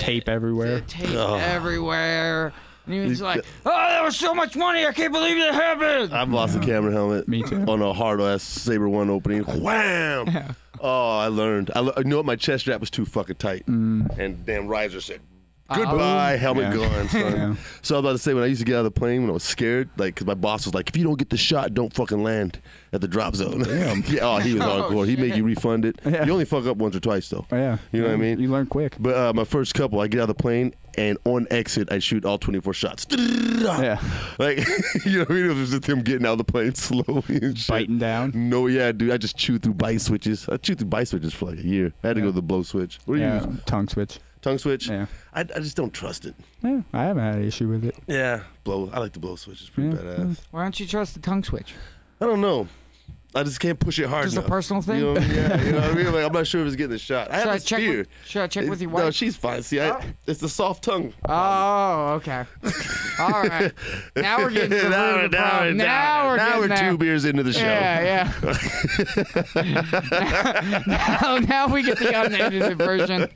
Tape everywhere. tape Oh. everywhere. And he was like, "Oh, that was so much money! I can't believe it happened." I've lost a camera helmet. Me too. On a hard ass Saber 1 opening. Wham! Oh, I learned. You know what? My chest strap was too fucking tight. And damn riser said, goodbye, helmet Yeah. gone, son. Yeah. So I was about to say, when I used to get out of the plane, when I was scared, like, because my boss was like, if you don't get the shot, don't fucking land at the drop zone. Damn. Yeah, he was hardcore. He'd make you refund it. Yeah. You only fuck up once or twice, though. Oh, yeah. You know what I mean? You learn quick. But my first couple, I get out of the plane, and on exit, I shoot all 24 shots. Yeah. Like, you know what I mean? It was just him getting out of the plane slowly and shit. Biting down. No, yeah, dude. I just chewed through bite switches. I chewed through bite switches for like a year. I had to go to the blow switch. What do you Yeah. use? Tongue switch. Tongue switch? Yeah. I just don't trust it. Yeah. I haven't had an issue with it. Yeah. Blow. I like the blow switch. It's pretty Yeah. badass. Why don't you trust the tongue switch? I don't know. I just can't push it hard Just a enough. personal thing? You know what I mean? Yeah, you know what I mean? Like, I'm not sure if it's getting a shot. I have this fear. Should I check with your No, wife? she's fine. See, it's the soft tongue. Oh, okay. All right. Now we're getting to the root of the problem. Now we're getting 2 beers into the show. Yeah. now we get the unedited version.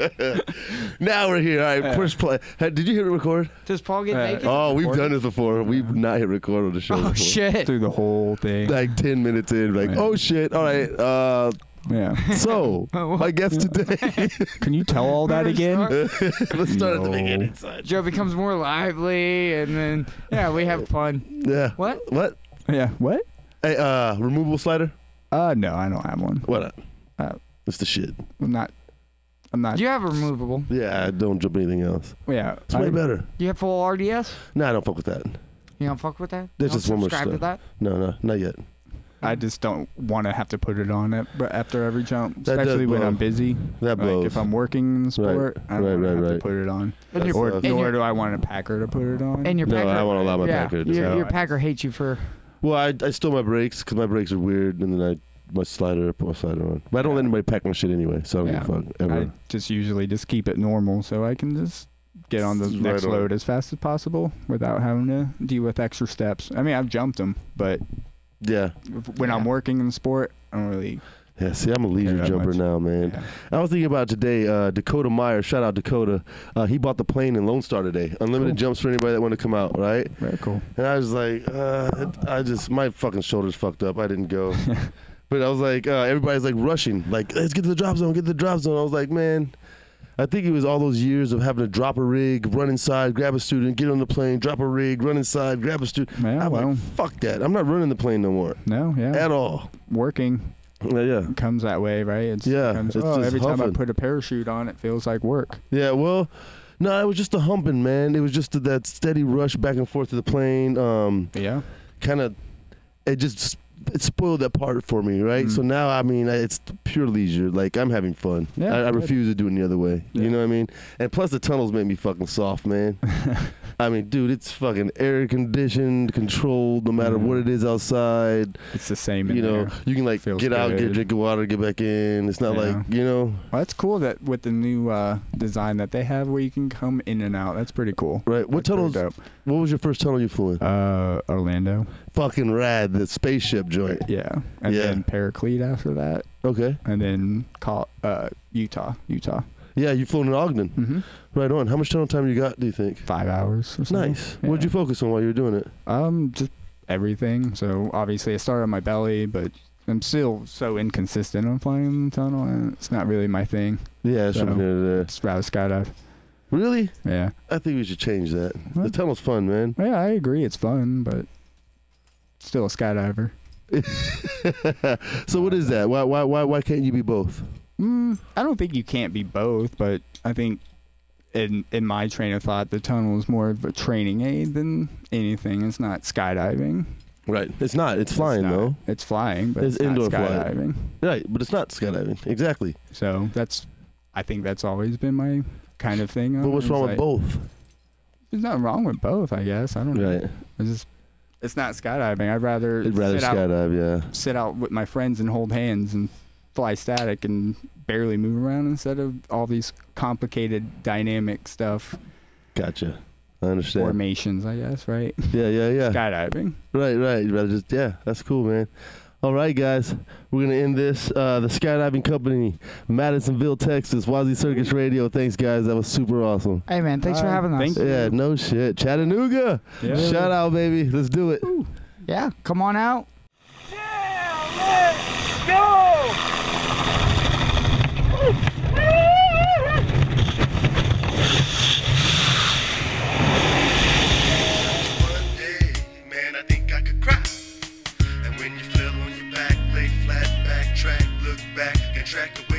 Now we're here. All right, push play. Hey, did you hit record? Does Paul get naked? Oh, we've Recorded? done this before. We've not hit record on the show Oh, before. shit. Through the whole thing. Like 10 minutes in, like, Yeah. oh shit. All right. Yeah. So, my guest today. Can you tell all that again? Let's start at the No. beginning. Son. Joe becomes more lively, and then, we have fun. Yeah. What? What? Yeah. What? Hey, removable slider? No, I don't have one. What? Uh, It's the shit. I'm not. Do you have a removable? Yeah, I don't jump anything else. Yeah. It's way better. Do you have full RDS? No, I don't fuck with that. You don't fuck with that? There's You just don't one more subscribe to step. that? No, not yet. I just don't want to have to put it on it, but after every jump, That does especially when blow. I'm busy. That Like blows. if I'm working in the sport, I don't want to have to put it on. And That's your, tough. and Nor your, do I want a packer to put it on. and your No, packer. I won't allow my yeah, packer to do your that. packer hates you for. Well, I stole my brakes because my brakes are weird, and then my slider, put my slider on. But I don't let anybody pack my shit anyway, so I don't give a fuck ever. I just usually just keep it normal so I can just get on the Right next on. load as fast as possible without having to deal with extra steps. I mean, I've jumped them, but Yeah. when I'm Yeah. working in the sport, I don't really. Yeah, see, I'm a leisure that jumper much. now, man. Yeah. I was thinking about today, Dakota Meyer, shout out Dakota. He bought the plane in Lone Star today. Unlimited Cool. jumps for anybody that want to come out, right? Very cool. And I was like, my fucking shoulders fucked up. I didn't go. But I was like, everybody's like rushing. Like, let's get to the drop zone, get to the drop zone. I was like, man, I think it was all those years of having to drop a rig, run inside, grab a student, get on the plane, drop a rig, run inside, grab a student. Yeah, I'm well. like, fuck that. I'm not running the plane no more. No, yeah. At all. Working Yeah. comes that way, right? It's It's just every time I huffing. put a parachute on, it feels like work. Yeah, well, no, it was just the humping, man. It was just that steady rush back and forth to the plane. Yeah. Kind of, it spoiled that part for me, right? So now, I mean, it's pure leisure. Like, I'm having fun. Yeah, I good. refuse to do it any other way. Yeah. You know what I mean? And plus, the tunnels make me fucking soft, man. I mean, dude, it's fucking air conditioned, controlled, no matter what it is outside. It's the same in You know, there. you can like Feels get out, get a good. drink of water, get back in. It's not like, you know. Well, that's cool that with the new design that they have where you can come in and out. That's pretty cool. Right. What That's pretty tunnels? dope. What was your first tunnel you flew in? Orlando. Fucking rad, the spaceship joint. Yeah. And Yeah. then Paraclete after that. Okay. And then Utah. Yeah, you flew in Ogden. Mm-hmm. Right on. How much tunnel time you got, do you think? 5 hours or something. Nice. What'd you focus on while you were doing it? Just everything. So obviously I started on my belly, but I'm still so inconsistent on flying in the tunnel, and it's not really my thing. Yeah, So, from here to there. Just rather skydive. Really? Yeah. I think we should change that. The What? tunnel's fun, man. Yeah, I agree. It's fun, but still a skydiver. So what is that? Why can't you be both? I don't think you can't be both, but I think in my train of thought, the tunnel is more of a training aid than anything. It's not skydiving. Right. It's not. It's flying, not. though. It's flying, but It's it's not indoor flight. skydiving. Right, but it's not skydiving. Exactly. So I think that's always been my kind of thing. But what's It's wrong with like, both? There's nothing wrong with both, I guess. I don't know. Right. It's not skydiving. I'd rather, I'd rather skydive, yeah. sit out with my friends and hold hands and fly static and barely move around instead of all these complicated dynamic stuff. Gotcha. I understand. Formations, I guess, right? Yeah. Skydiving. Right. You'd rather just, that's cool, man. All right, guys. We're going to end this. The Skydiving Company, Madisonville, Texas, WazzyCircus Radio. Thanks, guys. That was super awesome. Hey, man, thanks for having us. Thank you. Yeah, no shit. Chattanooga. Yeah. Shout out, baby. Let's do it. Yeah, come on out. One day, man, I think I could cry. And when you fell on your back, lay flat, backtrack, look back, then track away.